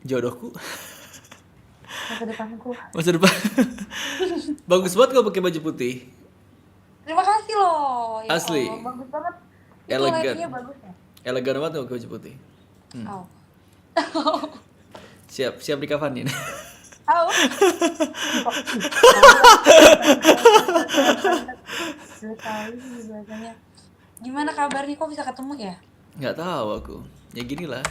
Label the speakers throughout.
Speaker 1: Jodohku.
Speaker 2: Masa depanku.
Speaker 1: Masa depan. Bagus banget kau pakai baju putih.
Speaker 2: Terima kasih loh. Ya
Speaker 1: Asli.
Speaker 2: Allah, bagus banget. Itu
Speaker 1: Elegan.
Speaker 2: lightingnya bagus ya.
Speaker 1: Elegan banget kau pakai baju putih.
Speaker 2: Oh.
Speaker 1: Siap dikafanin.
Speaker 2: Oh. Bahasanya. Gimana kabarnya, kok bisa ketemu ya?
Speaker 1: Nggak tahu aku. Ya gini lah.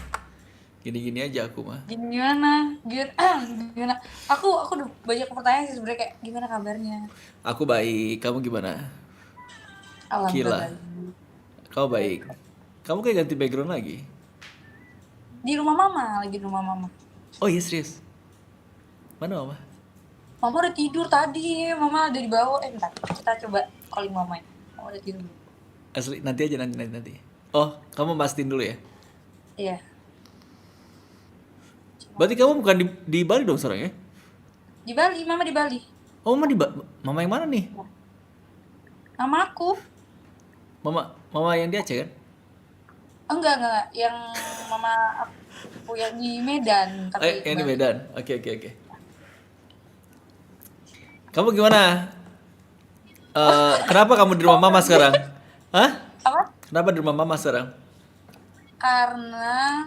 Speaker 1: Gini-gini aja aku mah.
Speaker 2: Gimana? Gimana? Aku udah banyak pertanyaan sih sebenarnya, kayak gimana kabarnya?
Speaker 1: Aku baik. Kamu gimana?
Speaker 2: Alhamdulillah.
Speaker 1: Kau baik. Kamu kayak ganti background lagi.
Speaker 2: Di rumah mama, lagi di rumah mama.
Speaker 1: Oh iya serius. Mana mama?
Speaker 2: Mama udah tidur tadi, mama ada di bawah. Bentar, kita coba calling mama ya. Mama udah tidur.
Speaker 1: Asli, nanti aja nanti. Oh, kamu pastiin dulu ya.
Speaker 2: Iya.
Speaker 1: Berarti kamu bukan di Bali dong sekarang ya?
Speaker 2: Di Bali, mama di Bali.
Speaker 1: Oh, mama yang mana nih?
Speaker 2: Mama aku.
Speaker 1: Mama yang di Aceh kan?
Speaker 2: Enggak, yang mama aku yang di Medan, tapi
Speaker 1: Yang di
Speaker 2: Bali.
Speaker 1: Medan. Oke. Kamu gimana? Kenapa kamu di rumah mama sekarang? Hah?
Speaker 2: Apa?
Speaker 1: Kenapa di rumah mama sekarang?
Speaker 2: Karena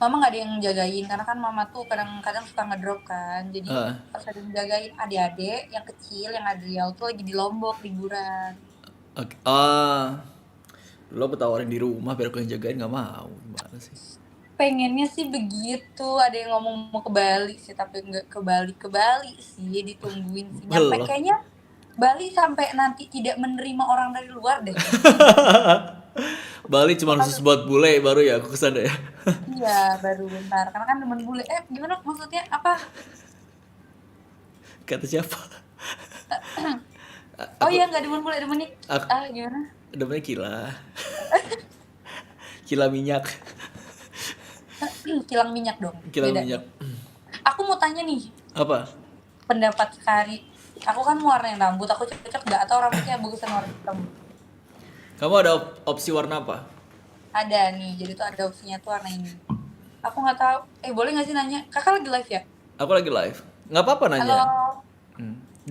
Speaker 2: mama nggak ada yang jagain, karena kan mama tuh kadang-kadang suka ngedrop kan, jadi harus ada yang jagain adik-adik yang kecil, yang Adriel tuh lagi di Lombok liburan.
Speaker 1: Oke. Lo tawarin di rumah biar aku yang jagain, nggak mau. Gimana sih?
Speaker 2: Pengennya sih begitu, ada yang ngomong mau ke Bali sih, tapi nggak ke Bali sih, ditungguin sih. Nyampe kayaknya Bali sampai nanti tidak menerima orang dari luar deh.
Speaker 1: Bali cuma khusus buat bule baru ya aku kesana ya.
Speaker 2: Iya, baru bentar. Karena kan demen bule. Gimana maksudnya? Apa?
Speaker 1: Kata siapa?
Speaker 2: Oh iya, nggak demen bule, demen nih. Gimana?
Speaker 1: Demennya Kila. Kila minyak.
Speaker 2: Kilang minyak dong.
Speaker 1: Kila
Speaker 2: Beda.
Speaker 1: minyak.
Speaker 2: Aku mau tanya nih.
Speaker 1: Apa?
Speaker 2: Pendapat Kari. Aku kan warnain rambut, aku cocok nggak? Atau rambutnya bagusan warna hitam?
Speaker 1: Kamu ada opsi warna apa?
Speaker 2: Ada nih, jadi tuh ada opsinya tuh warna ini. Aku nggak tahu. Boleh nggak sih nanya? Kakak lagi live ya?
Speaker 1: Aku lagi live. Nggak apa-apa nanya.
Speaker 2: Halo.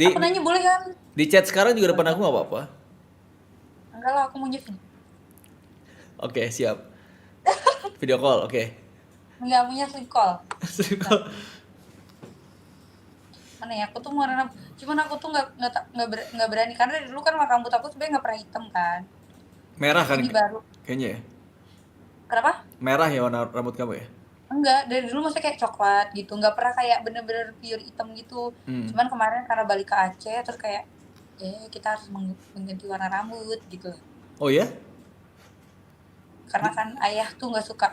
Speaker 2: Aku nanya boleh kan?
Speaker 1: Di chat sekarang juga depan aku nggak apa-apa.
Speaker 2: Enggak lah, aku mau video.
Speaker 1: Oke, siap. Video call, oke.
Speaker 2: Nggak punya sleep call.
Speaker 1: Sleep call.
Speaker 2: Mana ya? Aku tuh mau warna, cuman aku tuh nggak berani karena dari dulu kan warna rambut aku sebenarnya nggak pernah hitam kan.
Speaker 1: Merah kan?
Speaker 2: Ini baru.
Speaker 1: Kayaknya ya.
Speaker 2: Kenapa?
Speaker 1: Merah ya warna rambut kamu ya?
Speaker 2: Enggak, dari dulu maksudnya kayak coklat gitu, nggak pernah kayak bener-bener pure hitam gitu. Cuman kemarin karena balik ke Aceh terus kayak kita harus mengganti warna rambut gitu.
Speaker 1: Oh ya?
Speaker 2: Karena kan ayah tuh nggak suka.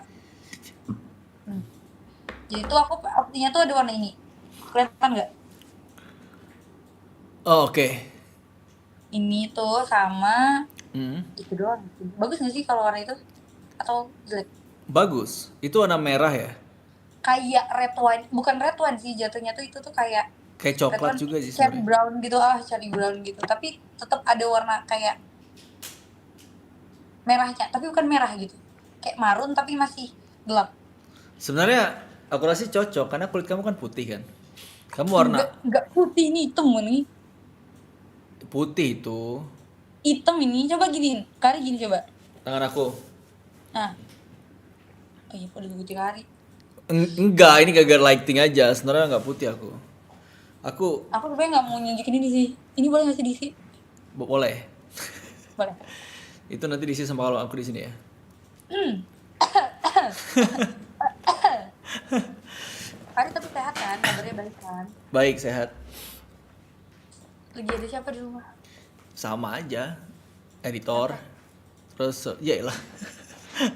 Speaker 2: Jadi tuh aku optinya tuh ada warna ini. Kelihatan nggak?
Speaker 1: Oh, oke.
Speaker 2: Ini tuh sama
Speaker 1: itu
Speaker 2: doang. Bagus nggak sih kalau warna itu? Atau jelek?
Speaker 1: Bagus. Itu warna merah ya?
Speaker 2: Kayak red wine, bukan red wine sih jatuhnya tuh, itu tuh kayak
Speaker 1: coklat juga sih
Speaker 2: cherry brown gitu, cherry brown gitu. Tapi tetap ada warna kayak merahnya, tapi bukan merah gitu. Kayak marun tapi masih gelap.
Speaker 1: Sebenarnya aku rasa cocok karena kulit kamu kan putih kan. Kamu warna
Speaker 2: enggak putih, ini hitam nih.
Speaker 1: Putih itu.
Speaker 2: Hitam ini, coba giniin. Kari gini coba.
Speaker 1: Tangan aku.
Speaker 2: Nah. Oh iya, udah putih Kari.
Speaker 1: Enggak, ini gara-gara lighting aja. Sebenarnya enggak putih aku. Aku
Speaker 2: sebenarnya nggak mau nunjukin ini sih. Ini boleh nggak sih diisi?
Speaker 1: Boleh.
Speaker 2: Boleh.
Speaker 1: Itu nanti diisi sama kalau aku di sini ya.
Speaker 2: Kari tapi sehat kan? Kabarnya baik kan?
Speaker 1: Baik, sehat.
Speaker 2: Lagi ada siapa di rumah?
Speaker 1: Sama aja. Editor. Terus ya lah.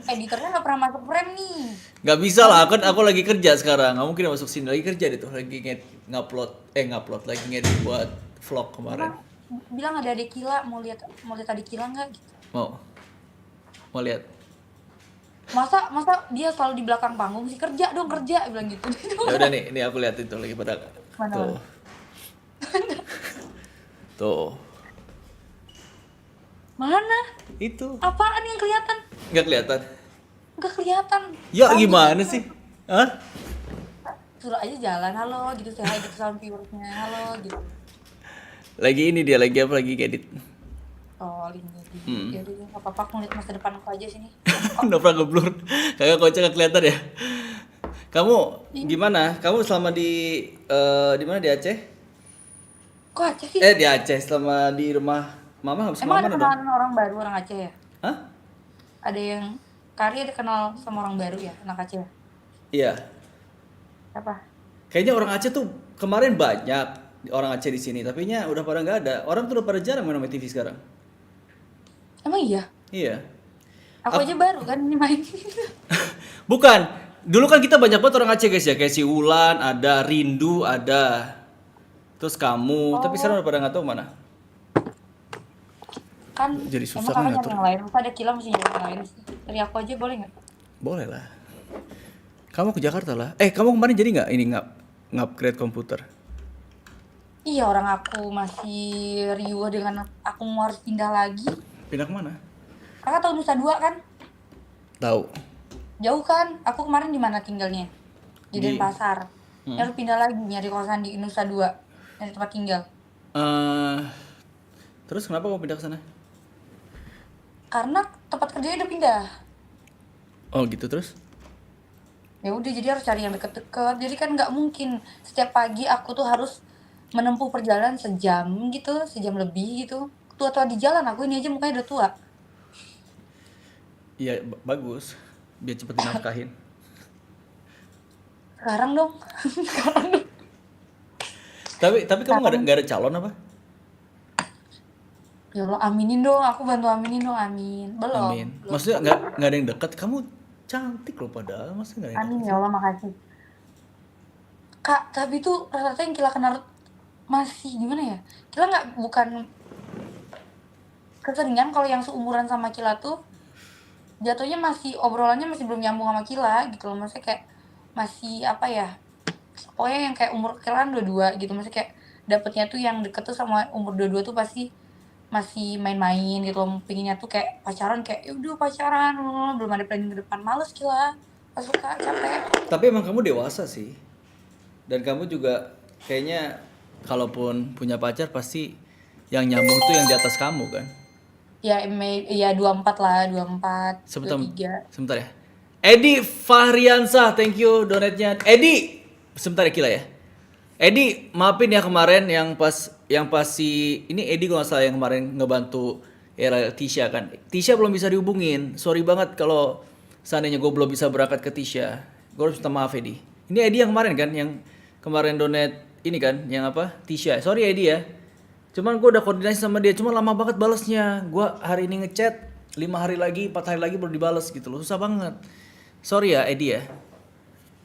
Speaker 2: Editornya nggak pernah masuk frame nih.
Speaker 1: Nggak bisa lah, kan aku lagi kerja sekarang. Nggak mungkin masuk sini, lagi kerja deh tuh, lagi ngupload, lagi ngedit buat vlog kemarin.
Speaker 2: Bilang ada adik Kila, mau lihat adik Kila nggak gitu?
Speaker 1: Mau lihat.
Speaker 2: Masa dia selalu di belakang panggung sih, kerja bilang gitu.
Speaker 1: Ya udah nih, ini aku lihat itu lagi pada tuh.
Speaker 2: Mana?
Speaker 1: Itu.
Speaker 2: Apaan yang kelihatan?
Speaker 1: Nggak kelihatan.
Speaker 2: Nggak kelihatan.
Speaker 1: Ya
Speaker 2: Rambut
Speaker 1: gimana
Speaker 2: aja.
Speaker 1: sih? Hah?
Speaker 2: Suruh aja jalan, halo gitu, saya gitu sama viewersnya, halo gitu.
Speaker 1: Lagi ini dia lagi apa lagi ngedit.
Speaker 2: Oh, link jadi.
Speaker 1: Hmm.
Speaker 2: Ya udah, nggak apa-apa, aku ngeliat masa depan aku aja sini.
Speaker 1: Udah pernah ngeblur. Kagak kocak nggak kelihatan ya. Kamu
Speaker 2: Ih,
Speaker 1: gimana? Kamu selama di mana di Aceh?
Speaker 2: kok Aceh sih?
Speaker 1: Di Aceh selama di rumah Mama habis
Speaker 2: Emang ada
Speaker 1: kemana-mana dong?
Speaker 2: kenalan orang baru orang Aceh ya?
Speaker 1: Hah?
Speaker 2: Ada yang Kari ada kenal sama orang baru ya, anak Aceh ya?
Speaker 1: Iya.
Speaker 2: Apa?
Speaker 1: Kayaknya orang Aceh tuh kemarin banyak orang Aceh di sini, tapi nya udah pada nggak ada. Orang tuh udah pada jarang main sama TV sekarang.
Speaker 2: Emang iya?
Speaker 1: Iya.
Speaker 2: Aku aja baru kan ini main.
Speaker 1: Bukan. Dulu kan kita banyak banget orang Aceh guys ya, kayak si Wulan, ada Rindu, ada terus kamu. Tapi sekarang
Speaker 2: Oh,
Speaker 1: udah pada nggak tahu mana.
Speaker 2: kan
Speaker 1: Jadi
Speaker 2: emang
Speaker 1: susah kan
Speaker 2: kakak nyari
Speaker 1: ngatur.
Speaker 2: yang lain. Masa ada Kila masih nyari yang lain sih? Dari aku aja boleh nggak?
Speaker 1: Boleh lah. Kamu ke Jakarta lah. Kamu kemarin jadi nggak ini ngupgrade komputer?
Speaker 2: Iya, orang aku masih riuh dengan aku mau harus pindah lagi.
Speaker 1: Pindah ke mana?
Speaker 2: Kakak tahu Nusa Dua kan?
Speaker 1: Tahu.
Speaker 2: Jauh kan? Aku kemarin di mana tinggalnya? Di
Speaker 1: Di
Speaker 2: Denpasar.
Speaker 1: Hmm.
Speaker 2: Harus pindah lagi nyari kosan di Nusa Dua. Nyari tempat tinggal.
Speaker 1: eh terus kenapa kamu pindah ke sana?
Speaker 2: Karena tempat kerjanya udah pindah.
Speaker 1: Oh gitu terus?
Speaker 2: Ya udah, jadi harus cari yang deket-deket. Jadi kan nggak mungkin setiap pagi aku tuh harus menempuh perjalanan sejam gitu, sejam lebih gitu. Tua-tua di jalan, aku ini aja mukanya udah tua.
Speaker 1: Iya bagus. Biar cepet dinafkahin.
Speaker 2: Sekarang dong. Sekarang dong.
Speaker 1: Tapi kamu
Speaker 2: Sekarang.
Speaker 1: nggak ada calon apa?
Speaker 2: Ya Allah, aminin dong, aku bantu aminin dong, amin. Belum,
Speaker 1: Amin.
Speaker 2: belum.
Speaker 1: Maksudnya nggak ada yang dekat. Kamu cantik loh padahal. Maksudnya nggak ada yang
Speaker 2: Amin
Speaker 1: dekat
Speaker 2: ya
Speaker 1: sih?
Speaker 2: Allah, makasih. Kak, tapi tuh rata-rata yang Kila kenal masih gimana ya? Kila nggak, bukan keseringan kalau yang seumuran sama Kila tuh jatuhnya masih obrolannya masih belum nyambung sama Kila gitu loh. Maksudnya kayak masih apa ya? Pokoknya yang kayak umur Kila kan 22 gitu. Maksudnya kayak dapetnya tuh yang deket tuh sama umur 22 tuh pasti masih main-main gitu loh. Pengennya tuh kayak pacaran, kayak ya udah pacaran, belum ada planning ke depan. Males Kila. Gak suka, capek.
Speaker 1: Tapi emang kamu dewasa sih. Dan kamu juga kayaknya kalaupun punya pacar pasti yang nyambung tuh yang di atas kamu kan?
Speaker 2: Ya, ya 24 lah, 24,
Speaker 1: Sebentar,
Speaker 2: 23.
Speaker 1: sebentar ya. Edi Fahriansah, thank you donate-nya. Edi, sebentar ya Kila ya. Edi, maafin ya kemarin yang pas si ini Edi kalau nggak salah yang kemarin ngebantu era Tisha kan. Tisha belum bisa dihubungin. Sorry banget kalau seandainya gue belum bisa berangkat ke Tisha. Gue harus minta maaf Edi. Ini Edi yang kemarin kan, yang kemarin donate ini kan, yang apa? Tisha. Sorry Edi ya. Cuman gue udah koordinasi sama dia, cuman lama banget balesnya. Gue hari ini ngechat, 5 hari lagi, 4 hari lagi baru dibales gitu loh. Susah banget. Sorry ya Edi ya.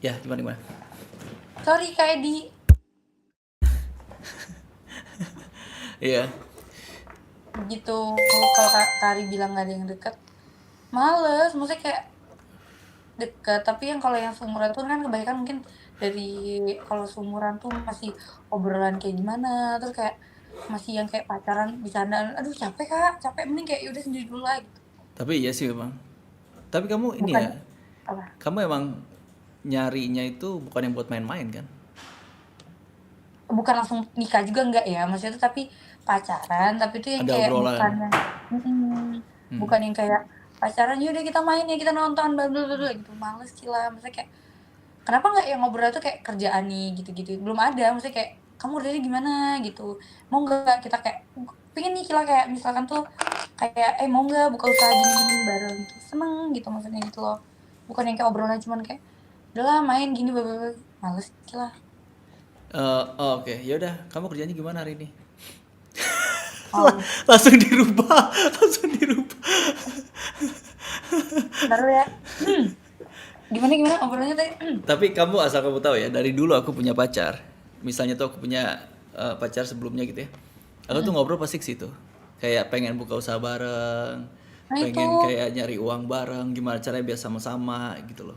Speaker 1: Ya gimana?
Speaker 2: Sorry Kak Edi.
Speaker 1: Iya.
Speaker 2: Gitu. Kalau Kari bilang gak ada yang deket, males. Maksudnya kayak deket. Tapi yang kalau yang seumuran tuh kan kebanyakan mungkin dari kalau seumuran tuh masih obrolan kayak gimana. Terus kayak masih yang kayak pacaran, bercandaan. Aduh capek Kak, capek. Mending kayak yaudah sendiri dulu lah gitu.
Speaker 1: Tapi iya sih memang. Tapi kamu ini
Speaker 2: Bukan
Speaker 1: ya,
Speaker 2: apa?
Speaker 1: kamu emang nyarinya itu bukan yang buat main-main kan?
Speaker 2: Bukan langsung nikah juga enggak ya, maksudnya tuh tapi pacaran, tapi tuh yang
Speaker 1: Ada
Speaker 2: kayak bukan
Speaker 1: obrolan.
Speaker 2: yang bukan yang kayak pacaran, yaudah kita main ya, kita nonton bla bla bla gitu. Males Cila, maksudnya kayak kenapa nggak yang ngobrol tuh kayak kerjaan nih gitu-gitu, belum ada. Maksudnya kayak kamu kerjanya gimana gitu, mau nggak kita kayak pengen nih Cila kayak misalkan tuh kayak mau nggak buka usaha gini-gini bareng gitu, seneng gitu maksudnya gitu loh. Bukan yang kayak obrolan cuman kayak udahlah main gini bla bla bla. Males Cila.
Speaker 1: Oke, ya udah. Kamu kerjanya gimana hari ini?
Speaker 2: Oh,
Speaker 1: Langsung dirubah, langsung dirubah.
Speaker 2: baru ya. Gimana obrolannya tadi?
Speaker 1: Tapi asal kamu tahu ya, dari dulu aku punya pacar. Misalnya tuh aku punya pacar sebelumnya gitu ya. Aku tuh ngobrol pasti ke situ. Kayak pengen buka usaha bareng,
Speaker 2: Nah itu,
Speaker 1: pengen kayak nyari uang bareng, gimana caranya biar sama-sama gitu loh.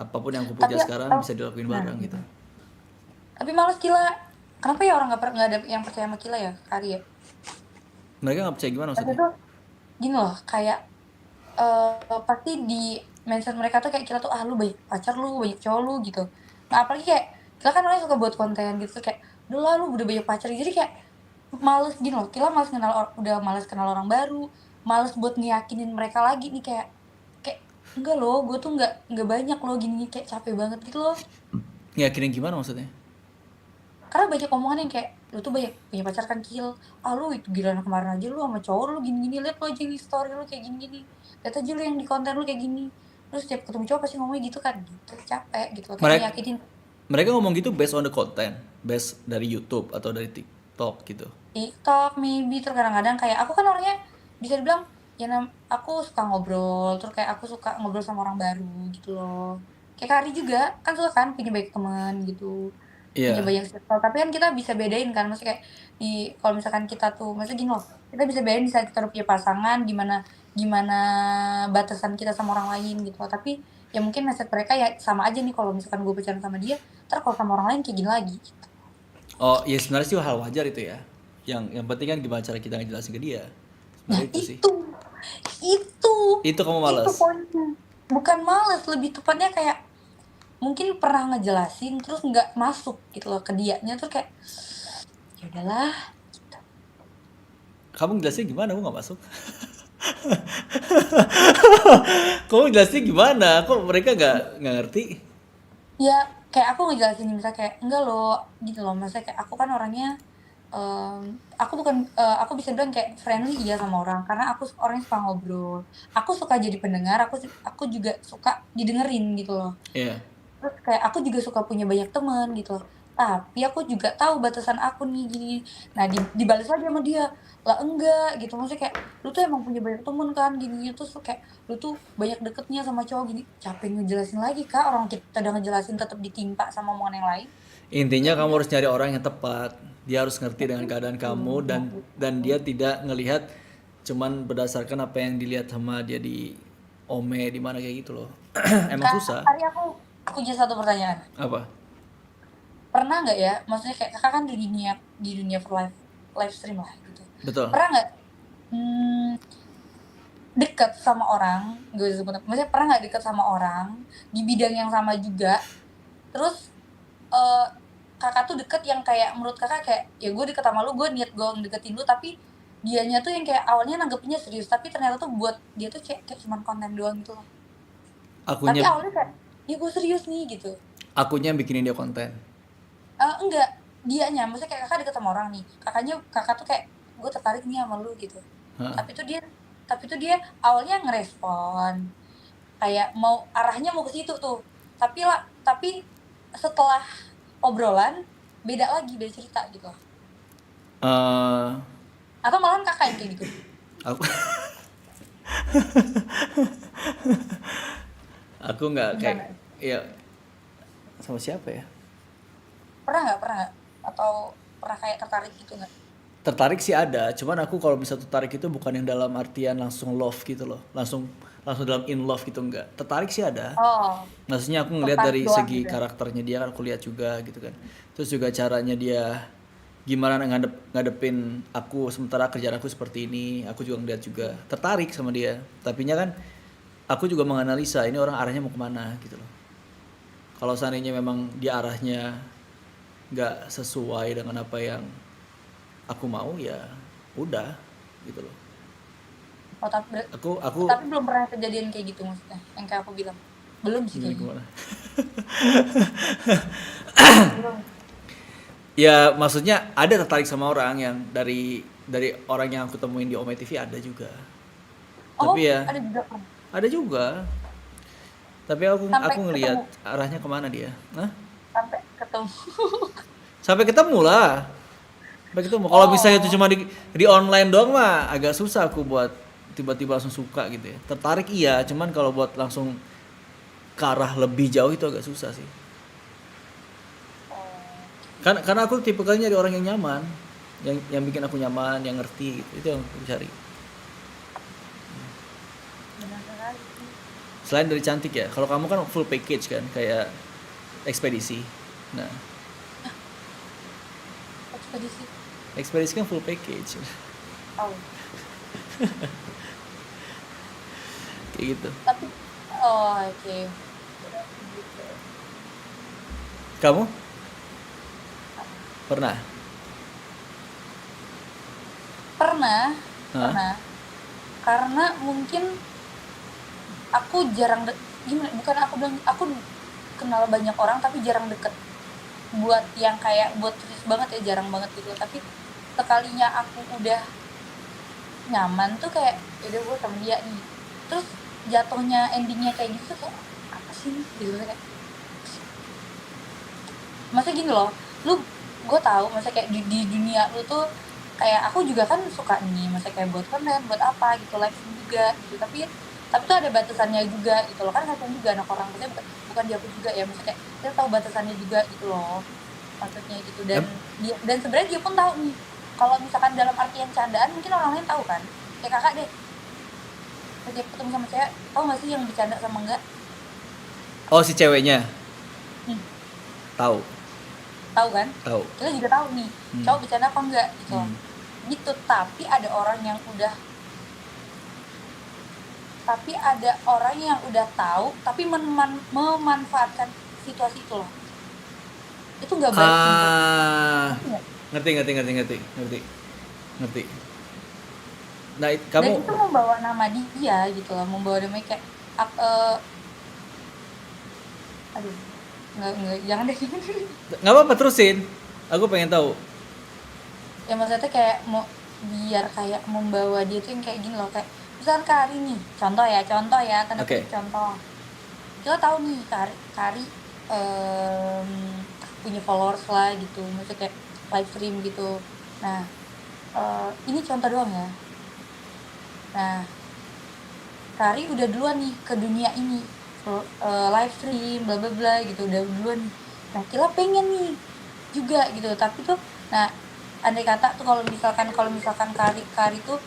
Speaker 1: Apapun yang aku
Speaker 2: tapi
Speaker 1: punya sekarang bisa dilakuin
Speaker 2: nah,
Speaker 1: bareng gitu.
Speaker 2: tapi males Kila. Kenapa ya orang nggak ada yang percaya sama Kila ya, Kari ya?
Speaker 1: Mereka nggak percaya gimana
Speaker 2: Maksudnya
Speaker 1: maksudnya?
Speaker 2: tuh gini loh, kayak pasti di mindset mereka tuh kayak kita tuh lu banyak pacar lu, banyak cowok lu gitu. Nah apalagi kayak kita kan orangnya suka buat konten gitu kayak udah lah lu udah banyak pacar jadi kayak males gini loh, kita males udah males kenal orang baru, males buat ngeyakinin mereka lagi nih kayak kayak enggak loh, gue tuh enggak banyak loh gini kayak capek banget gitu loh.
Speaker 1: Ngiyakinin gimana maksudnya?
Speaker 2: Karena banyak omongan yang kayak lu tuh banyak punya pacar kan Cil, lu itu gila kemarin aja lu sama cowok lu gini-gini, liat lo aja di story lu kayak gini-gini, liat aja lu yang di konten lu kayak gini, terus setiap ketemu cowok pasti ngomongnya gitu kan, gitu capek gitu kayak
Speaker 1: Mereka
Speaker 2: ngeyakinin.
Speaker 1: mereka ngomong gitu based on the content, based dari YouTube atau dari TikTok gitu.
Speaker 2: TikTok maybe terus kadang-kadang kayak aku kan orangnya bisa dibilang ya aku suka ngobrol terus kayak aku suka ngobrol sama orang baru gitu loh, kayak Kari juga kan suka kan punya banyak teman gitu, punya
Speaker 1: Iya.
Speaker 2: banyak circle tapi kan kita bisa bedain kan maksudnya kayak di kalau misalkan kita tuh maksudnya gini loh kita bisa bedain di saat kita udah punya pasangan gimana gimana batasan kita sama orang lain gitu loh. Tapi ya mungkin mindset mereka ya sama aja nih kalau misalkan gue pacaran sama dia ntar kalau sama orang lain kayak gini lagi gitu.
Speaker 1: Oh, ya sebenarnya sih hal wajar itu ya. Yang penting kan gimana cara kita ngejelasin ke dia.
Speaker 2: Nah
Speaker 1: Sebenarnya itu sih.
Speaker 2: itu
Speaker 1: Itu kamu
Speaker 2: itu
Speaker 1: males.
Speaker 2: poinnya, bukan males lebih tepatnya kayak mungkin pernah ngejelasin terus nggak masuk gitu loh ke dianya tuh kayak ya udahlah gitu.
Speaker 1: Kamu jelasin gimana? Aku nggak masuk. Kamu jelasin gimana? Kok mereka nggak ngerti?
Speaker 2: Ya kayak aku ngejelasin misalnya kayak enggak loh gitu loh maksudnya kayak aku kan orangnya aku bukan aku bisa bilang kayak friendly iya sama orang karena aku orangnya suka ngobrol, aku suka jadi pendengar, aku juga suka didengerin gitu loh.
Speaker 1: Iya.
Speaker 2: Terus kayak aku juga suka punya banyak teman gitu loh. Tapi aku juga tahu batasan aku nih gini. Nah, dibales lagi sama dia. Lah enggak gitu. Maksudnya kayak lu tuh emang punya banyak temen kan gini terus kayak lu tuh banyak deketnya sama cowok gini. Capek ngejelasin lagi Kak, orang kita udah ngejelasin tetap ditimpa sama omongan yang lain. Ya
Speaker 1: Intinya kamu
Speaker 2: udah.
Speaker 1: harus nyari orang yang tepat. Dia harus ngerti
Speaker 2: Nah,
Speaker 1: dengan keadaan
Speaker 2: itu.
Speaker 1: kamu
Speaker 2: Nah,
Speaker 1: dan
Speaker 2: itu.
Speaker 1: dia tidak ngelihat cuman berdasarkan apa yang dilihat sama dia di Ome di mana kayak gitu loh. Emang
Speaker 2: Kak,
Speaker 1: susah.
Speaker 2: hari aku punya satu pertanyaan.
Speaker 1: Apa?
Speaker 2: Pernah nggak ya, maksudnya kayak kakak kan di dunia for live stream lah gitu.
Speaker 1: Betul.
Speaker 2: Pernah nggak hmm, deket sama orang, gue sebut, maksudnya pernah nggak deket sama orang di bidang yang sama juga, terus eh, kakak tuh deket yang kayak menurut kakak kayak ya gue deket sama lu, gue niat gue ngedeketin lu, tapi dianya tuh yang kayak awalnya nanggepinnya serius, tapi ternyata tuh buat dia tuh kayak cuman konten doang gitu loh. Tapi
Speaker 1: Akunya
Speaker 2: awalnya kayak ya gue serius nih gitu.
Speaker 1: akunya yang bikinin dia konten.
Speaker 2: Enggak, dianya, maksudnya kayak kakak deket sama orang nih, kakak tuh kayak gue tertarik nih sama lu gitu.
Speaker 1: Hah.
Speaker 2: Tapi tuh dia awalnya ngerespon kayak mau arahnya mau ke situ tuh, tapi setelah obrolan beda cerita gitu,
Speaker 1: Eh,
Speaker 2: atau malahan kakak yang kayak gitu.
Speaker 1: aku aku nggak kayak
Speaker 2: Gimana?
Speaker 1: ya sama siapa ya?
Speaker 2: Pernah nggak atau pernah kayak tertarik gitu nggak?
Speaker 1: Tertarik sih ada, cuman aku kalau bisa tertarik itu bukan yang dalam artian langsung love gitu loh. Langsung langsung dalam in love gitu enggak. Tertarik sih ada.
Speaker 2: Oh,
Speaker 1: Maksudnya aku ngelihat
Speaker 2: tertarik
Speaker 1: dari
Speaker 2: doang
Speaker 1: segi
Speaker 2: gitu ya.
Speaker 1: karakternya dia kan aku lihat juga gitu kan. Terus juga caranya dia gimana ngadepin aku sementara kerjaan aku seperti ini, aku juga ngeliat juga tertarik sama dia. Tapinya kan aku juga menganalisa ini orang arahnya mau kemana gitu loh. Kalau seandainya memang dia arahnya nggak sesuai dengan apa yang aku mau ya udah gitu loh.
Speaker 2: Oh,
Speaker 1: Aku
Speaker 2: tapi belum pernah kejadian kayak gitu maksudnya yang kayak aku bilang, belum sih
Speaker 1: gimana
Speaker 2: kayaknya.
Speaker 1: gimana?
Speaker 2: Belum.
Speaker 1: Ya maksudnya ada tertarik sama orang yang dari orang yang aku temuin di Ome TV ada juga.
Speaker 2: Oh,
Speaker 1: Tapi ya
Speaker 2: ada juga kan,
Speaker 1: ada juga. Tapi aku
Speaker 2: sampai
Speaker 1: ngelihat
Speaker 2: ketemu
Speaker 1: arahnya kemana dia. Hah?
Speaker 2: sampai ketemu.
Speaker 1: Sampai ketemu lah. Sampai ketemu. Kalau misalnya itu
Speaker 2: Oh,
Speaker 1: cuma di online doang mah agak susah aku buat tiba-tiba langsung suka gitu ya. Tertarik iya, cuman kalau buat langsung ke arah lebih jauh itu agak susah sih. Karena aku tipikalnya nyari orang yang nyaman, yang bikin aku nyaman, yang ngerti gitu. Itu yang aku cari.
Speaker 2: benar sekali sih.
Speaker 1: Selain dari cantik ya, kalau kamu kan full package kan, kayak ekspedisi. Nah,
Speaker 2: Ekspedisi.
Speaker 1: ekspedisi kan full package.
Speaker 2: tahu.
Speaker 1: Kayak gitu.
Speaker 2: Tapi oh oke. Gitu.
Speaker 1: Kamu pernah?
Speaker 2: Pernah,
Speaker 1: Hah?
Speaker 2: pernah. Karena mungkin aku jarang gimana, bukan aku bilang aku kenal banyak orang tapi jarang deket. Buat yang kayak buat serius banget ya jarang banget gitu. Tapi sekalinya aku udah nyaman tuh kayak udah gue sama dia nih. Terus jatuhnya endingnya kayak gitu tuh kayak apa sih nih? Gitu kayak masa gini loh, gue tahu masa kayak di dunia lu tuh kayak aku juga kan suka nih masa kayak buat konten buat apa gitu live juga gitu tapi tuh ada batasannya juga gitu loh kan kasian juga anak orang maksudnya bukan dia aku juga ya maksudnya kayak dia tahu batasannya juga gitu loh maksudnya gitu
Speaker 1: Em,
Speaker 2: dan sebenarnya dia pun tahu nih kalau misalkan dalam artian candaan mungkin orang lain tahu kan kayak kakak deh ketika ketemu sama cewek tahu nggak sih yang bercanda sama enggak.
Speaker 1: Oh, si ceweknya
Speaker 2: Hmm,
Speaker 1: tahu,
Speaker 2: tahu kan
Speaker 1: tahu.
Speaker 2: kita juga tahu nih
Speaker 1: Hmm.
Speaker 2: cowok bercanda apa enggak gitu loh.
Speaker 1: Hmm.
Speaker 2: Gitu tapi ada orang yang udah tahu tapi memanfaatkan situasi itu loh itu nggak baik menurut
Speaker 1: Ah,
Speaker 2: ngerti nggak.
Speaker 1: ngerti. Nah,
Speaker 2: Dan
Speaker 1: kamu
Speaker 2: itu membawa nama dia gitu loh membawa nama kayak aduh nggak jangan deh.
Speaker 1: nggak apa-apa terusin. Aku pengen tahu.
Speaker 2: Ya maksudnya kayak mau biar kayak membawa dia tuh yang kayak gini loh kayak misalkan Kari nih contoh ya tanda
Speaker 1: Oke.
Speaker 2: kutip contoh kita tahu nih Kari em, punya followers lah gitu maksudnya kayak live stream gitu nah ini contoh doang ya nah Kari udah duluan nih ke dunia ini live stream bla bla bla gitu udah duluan nih nah Kila pengen nih juga gitu tapi tuh nah andai kata tuh kalau misalkan Kari tuh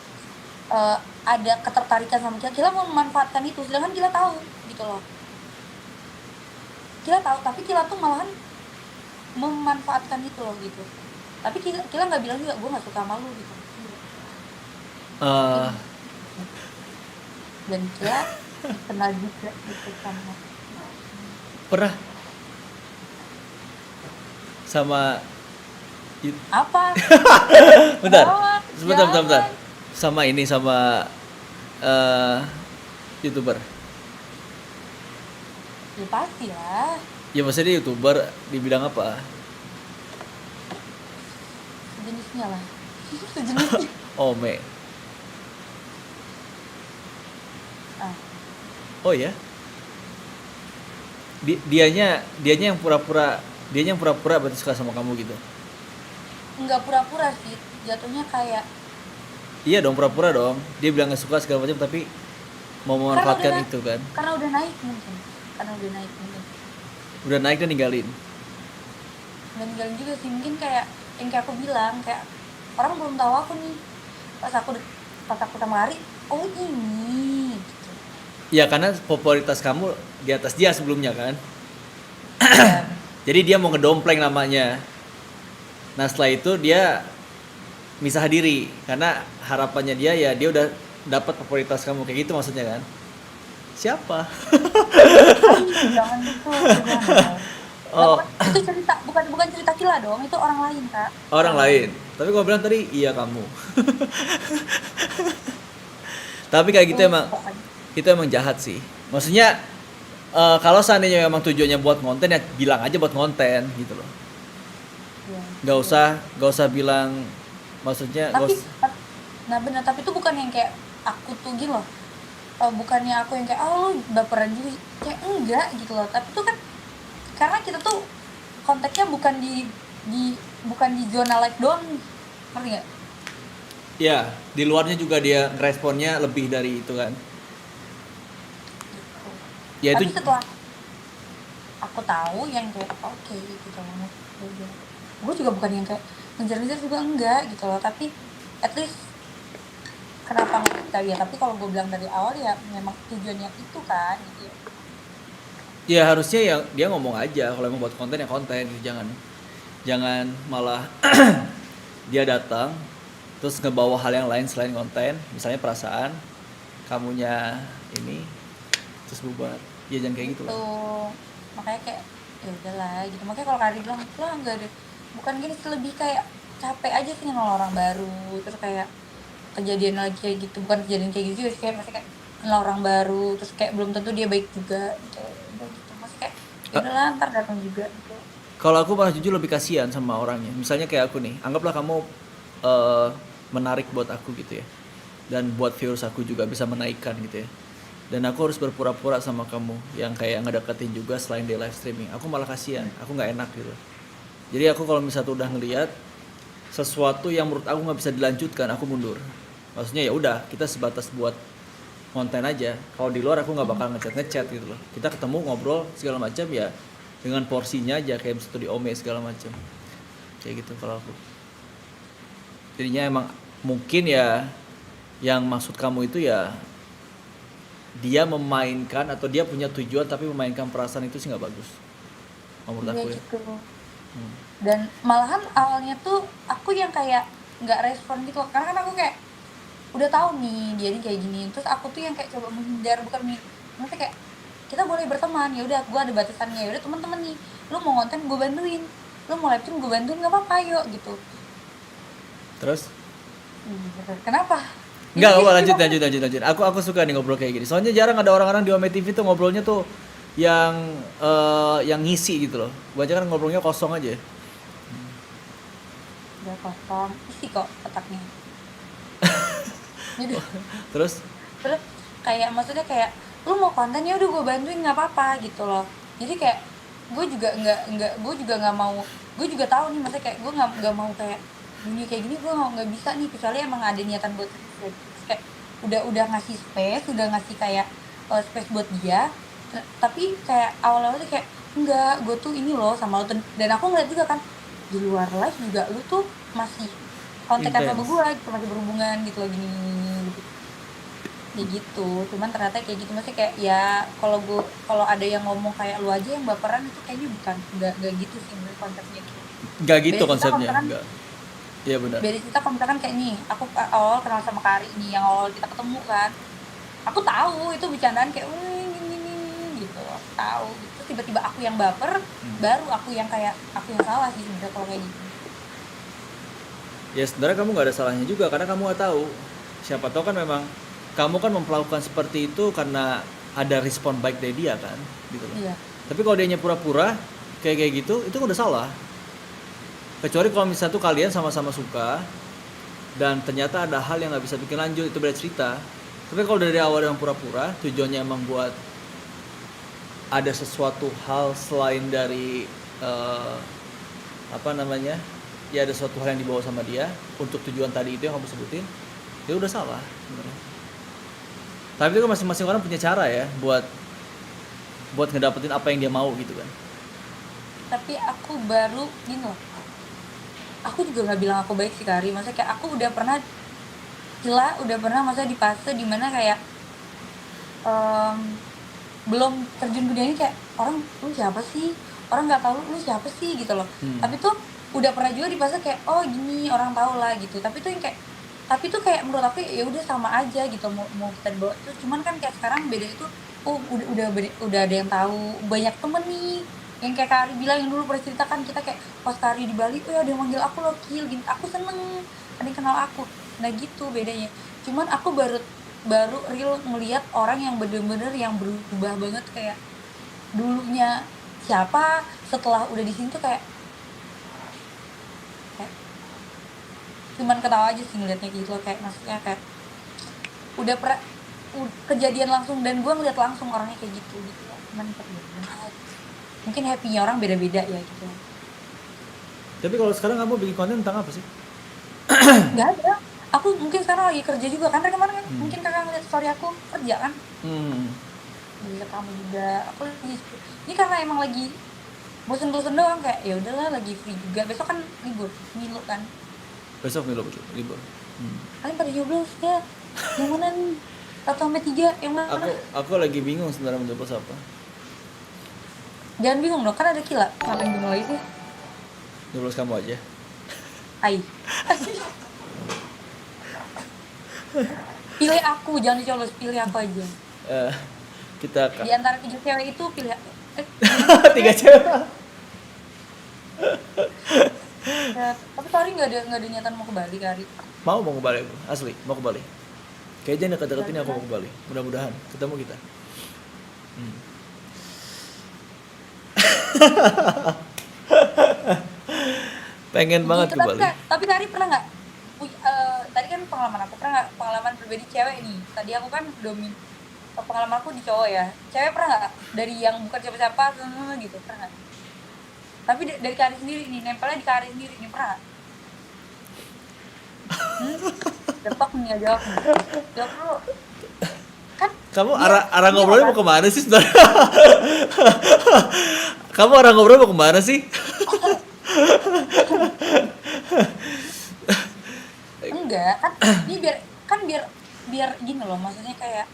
Speaker 2: ada ketertarikan sama Kila mau memanfaatkan itu sedangkan Kila tahu gitu loh Kila tahu tapi Kila tuh malahan memanfaatkan itu loh gitu tapi Kila nggak bilang juga gue nggak suka sama lu gitu
Speaker 1: Eh,
Speaker 2: dan Kila kenal juga gitu sama
Speaker 1: pernah sama
Speaker 2: apa
Speaker 1: bentar.
Speaker 2: Jangan,
Speaker 1: Sebentar.
Speaker 2: jangan.
Speaker 1: Sama eh YouTuber.
Speaker 2: Ya pasti lah
Speaker 1: Ya maksudnya dia YouTuber di bidang apa?
Speaker 2: sejenisnya lah sejenisnya
Speaker 1: Ome.
Speaker 2: ah
Speaker 1: Oh ya? Dianya yang pura-pura berarti suka sama kamu gitu.
Speaker 2: nggak pura-pura sih jatuhnya kayak
Speaker 1: Iya dong, pura-pura dong. Dia bilang gak suka segala macam tapi mau memanfaatkan itu kan.
Speaker 2: karena udah naik mungkin
Speaker 1: Udah naik dan ninggalin.
Speaker 2: dan ninggalin juga sih mungkin kayak yang kayak aku bilang kayak orang belum tahu aku nih pas aku sama Ari oh ini gitu.
Speaker 1: Ya karena popularitas kamu di atas dia sebelumnya kan.
Speaker 2: Ya,
Speaker 1: Jadi dia mau ngedompleng namanya. Nah setelah itu dia misah diri karena harapannya dia udah dapat popularitas kamu kayak gitu maksudnya kan. Siapa?
Speaker 2: jangan gitu jangan.
Speaker 1: Oh,
Speaker 2: Itu cerita bukan cerita Kila dong itu orang lain Kak
Speaker 1: orang lain. Tapi gua bilang tadi iya kamu. Tapi kayak gitu emang
Speaker 2: pokoknya.
Speaker 1: itu emang jahat sih. Maksudnya kalau seandainya memang tujuannya buat konten ya bilang aja buat konten gitu loh.
Speaker 2: Ya.
Speaker 1: Gak usah bilang maksudnya
Speaker 2: Tapi nah benar tapi itu bukan yang kayak aku tuh gitu loh bukannya aku yang kayak lu baperan juga kayak enggak gitu loh tapi itu kan karena kita tuh konteksnya bukan di zona live doang ngerti nggak
Speaker 1: ya di luarnya juga dia ngeresponnya lebih dari itu kan. Ya
Speaker 2: tapi
Speaker 1: itu
Speaker 2: setelah aku tahu yang kayak oke gitu loh gue juga bukan yang kayak ngejar-ngejar juga enggak gitu loh tapi at least kenapa nggak kita ya tapi kalau gue bilang dari awal ya memang tujuannya itu kan gitu ya.
Speaker 1: ya harusnya ya dia ngomong aja kalau emang buat konten ya konten gitu. Jangan malah dia datang terus ngebawa hal yang lain selain konten, misalnya perasaan, kamunya ini, terus bubar. Ya jangan kayak gitu
Speaker 2: gitu.
Speaker 1: lah.
Speaker 2: Makanya kayak ya udahlah gitu. Makanya kalau Kari bilang lah nggak ada, bukan gini sih, lebih kayak capek aja sih kenal orang baru, terus kayak kejadian lagi kayak gitu, bukan kejadian kayak gitu juga sih, kayak masih kayak kenal orang baru, terus kayak belum tentu dia baik juga gitu. Udah gitu masih kayak ya udahlah ntar datang juga gitu.
Speaker 1: Kalau aku malah jujur lebih kasihan sama orangnya. Misalnya kayak aku nih, anggaplah kamu eh, menarik buat aku gitu ya. Dan buat viewers aku juga bisa menaikkan gitu ya. Dan aku harus berpura-pura sama kamu yang kayak ngedeketin juga selain di live streaming. Aku malah kasihan, aku nggak enak gitu. Jadi aku kalau misalnya udah ngelihat sesuatu yang menurut aku nggak bisa dilanjutkan, aku mundur. Maksudnya ya udah, kita sebatas buat konten aja. Kalau di luar aku nggak bakal ngechat gitu loh. Kita ketemu ngobrol segala macam ya dengan porsinya aja, kayak misalnya di Ome segala macam. Kayak gitu kalau aku. Jadinya emang mungkin ya yang maksud kamu itu ya dia memainkan atau dia punya tujuan tapi memainkan perasaan itu sih nggak bagus. Menurut
Speaker 2: Iya
Speaker 1: aku ya.
Speaker 2: gitu. Dan malahan awalnya tuh aku yang kayak nggak respon gitu, karena kan aku kayak udah tahu nih dia nih kayak gini, terus aku tuh yang kayak coba menghindar, bukan maksudnya kayak kita boleh berteman, ya udah gue ada batasannya, ya udah teman-teman nih, lu mau konten gue bantuin, lu mau live stream gue bantuin, nggak apa-apa yuk gitu.
Speaker 1: Terus?
Speaker 2: Kenapa
Speaker 1: Enggak,
Speaker 2: ini
Speaker 1: apa lanjut. Aku suka nih ngobrol kayak gini. Soalnya jarang ada orang-orang di Ome TV tuh ngobrolnya tuh yang yang ngisi gitu loh. Banyak kan ngobrolnya kosong aja.
Speaker 2: udah kosong isi kok otaknya. Jadi
Speaker 1: Terus
Speaker 2: terus kayak maksudnya kayak lu mau konten ya udah gue bantuin nggak apa-apa gitu loh. Jadi kayak gue juga nggak gue juga nggak mau, gue juga tahu nih maksudnya kayak gue nggak mau kayak gini kayak gini, gue nggak bisa nih kecuali emang ada niatan buat kayak udah ngasih space, udah ngasih kayak space buat dia. Tapi kayak awal-awalnya kayak enggak, gue tuh ini loh sama lo, dan aku ngeliat juga kan di luar live juga lu tuh masih kontekan sama
Speaker 1: intens.
Speaker 2: gue gitu, masih berhubungan gitu loh, gini gitu. Ya gitu, cuman ternyata kayak gitu masih kayak ya kalau ada yang ngomong kayak lu aja yang baperan, itu kayaknya bukan, enggak gitu sih menurut konsepnya gitu.
Speaker 1: Enggak gitu
Speaker 2: Beda cerita kalau
Speaker 1: konsepnya,
Speaker 2: misalkan
Speaker 1: enggak. Iya benar.
Speaker 2: beda cerita kalau misalkan kayak nih, aku awal kenal sama Kari nih, yang awal kita ketemu kan, aku tahu itu bercandaan kayak gini gitu, aku tahu gitu. Terus tiba-tiba aku yang baper, baru aku yang kayak aku yang salah sih sebenarnya kalau kayak gitu.
Speaker 1: Ya sebenarnya kamu nggak ada salahnya juga karena kamu nggak tahu. Siapa tahu kan memang kamu kan memperlakukan seperti itu karena ada respon baik dari dia kan, gitu loh.
Speaker 2: Iya.
Speaker 1: Tapi kalau dia pura-pura kayak gitu, itu udah salah. Kecuali kalau misalnya tuh kalian sama-sama suka dan ternyata ada hal yang nggak bisa bikin lanjut, itu beda cerita. Tapi kalau dari awal yang pura-pura, tujuannya emang buat ada sesuatu hal selain dari apa namanya, ya ada suatu hal yang dibawa sama dia untuk tujuan tadi itu yang kamu sebutin, ya udah salah sebenarnya. Tapi itu kan masing-masing orang punya cara ya buat ngedapetin apa yang dia mau gitu kan.
Speaker 2: Tapi aku baru gini loh, aku juga nggak bilang aku baik sih Kari, maksudnya kayak aku udah pernah maksudnya di fase dimana kayak belum terjun ke dunia ini, kayak orang lu siapa sih, orang nggak tahu lu siapa sih gitu loh. Tapi tuh udah pernah juga di fase kayak oh gini orang tahu lah gitu, tapi tuh yang kayak menurut aku ya udah sama aja gitu, mau kita dibawa itu. Cuman kan kayak sekarang beda itu, oh udah ada yang tahu, banyak temen nih yang kayak Kari bilang, yang dulu pernah ceritakan kita kayak pas Kari di Bali tuh ada yang manggil aku loh Kil gini, aku seneng ada yang kenal aku. Nah gitu bedanya. Cuman aku baru real ngelihat orang yang bener-bener yang berubah banget, kayak dulunya siapa, setelah udah di sini tuh kayak cuman ketawa aja sih ngeliatnya gitu loh, kayak maksudnya kayak udah kejadian langsung, dan gue ngeliat langsung orangnya kayak gitu loh. Cuman mungkin happy-nya orang beda-beda ya gitu.
Speaker 1: Tapi kalau sekarang kamu bikin konten tentang apa sih?
Speaker 2: Nggak ada. Aku mungkin sekarang lagi kerja juga kan, kemarin kan mungkin kakak ngeliat story aku kerja kan. Bisa kamu juga, aku lagi ini karena emang lagi bosen-bosen doang, kayak ya udahlah lagi free juga, besok kan libur Milo kan.
Speaker 1: Besok nih lo libur.
Speaker 2: Kalian pada nyoblos ya, yang mana nih? 1-3 yang mana?
Speaker 1: Aku lagi bingung sebenarnya menjawab apa.
Speaker 2: Jangan bingung dong, kan ada Kila. Ngapain bingung lagi sih?
Speaker 1: Nyoblos kamu aja.
Speaker 2: Ai. Pilih aku, jangan dicoblos, pilih aku aja.
Speaker 1: Eh, kita
Speaker 2: Di antara 3 cewek itu pilih gimana sih
Speaker 1: tiga
Speaker 2: maksudnya?
Speaker 1: cewek.
Speaker 2: Ya, tapi Kari nggak ada niatan mau ke Bali, Kari.
Speaker 1: Mau ke Bali aku, asli mau ke Bali. Kayaknya dekat-dekat ini aku
Speaker 2: Bali
Speaker 1: mau ke Bali. Mudah-mudahan ketemu kita. Hmm. Pengen banget
Speaker 2: gitu.
Speaker 1: ke Bali.
Speaker 2: Tapi Kari pernah nggak tadi kan pengalaman aku, pernah nggak pengalaman pribadi cewek nih? Tadi aku kan pengalaman aku di cowok ya. Cewek pernah nggak dari yang bukan siapa-siapa gitu, pernah nggak? Tapi dari Kari sendiri nih, nempelnya di Kari sendiri nih, pernah nggak? Depak nih, ya jawab nih. Jawab dulu. Kan
Speaker 1: Kamu
Speaker 2: dia
Speaker 1: arah
Speaker 2: dia
Speaker 1: ngobrolnya
Speaker 2: kan
Speaker 1: mau kemana sih sebenarnya? Kamu arah ngobrol mau kemana sih?
Speaker 2: enggak kan dia biar biar gini loh, maksudnya kayak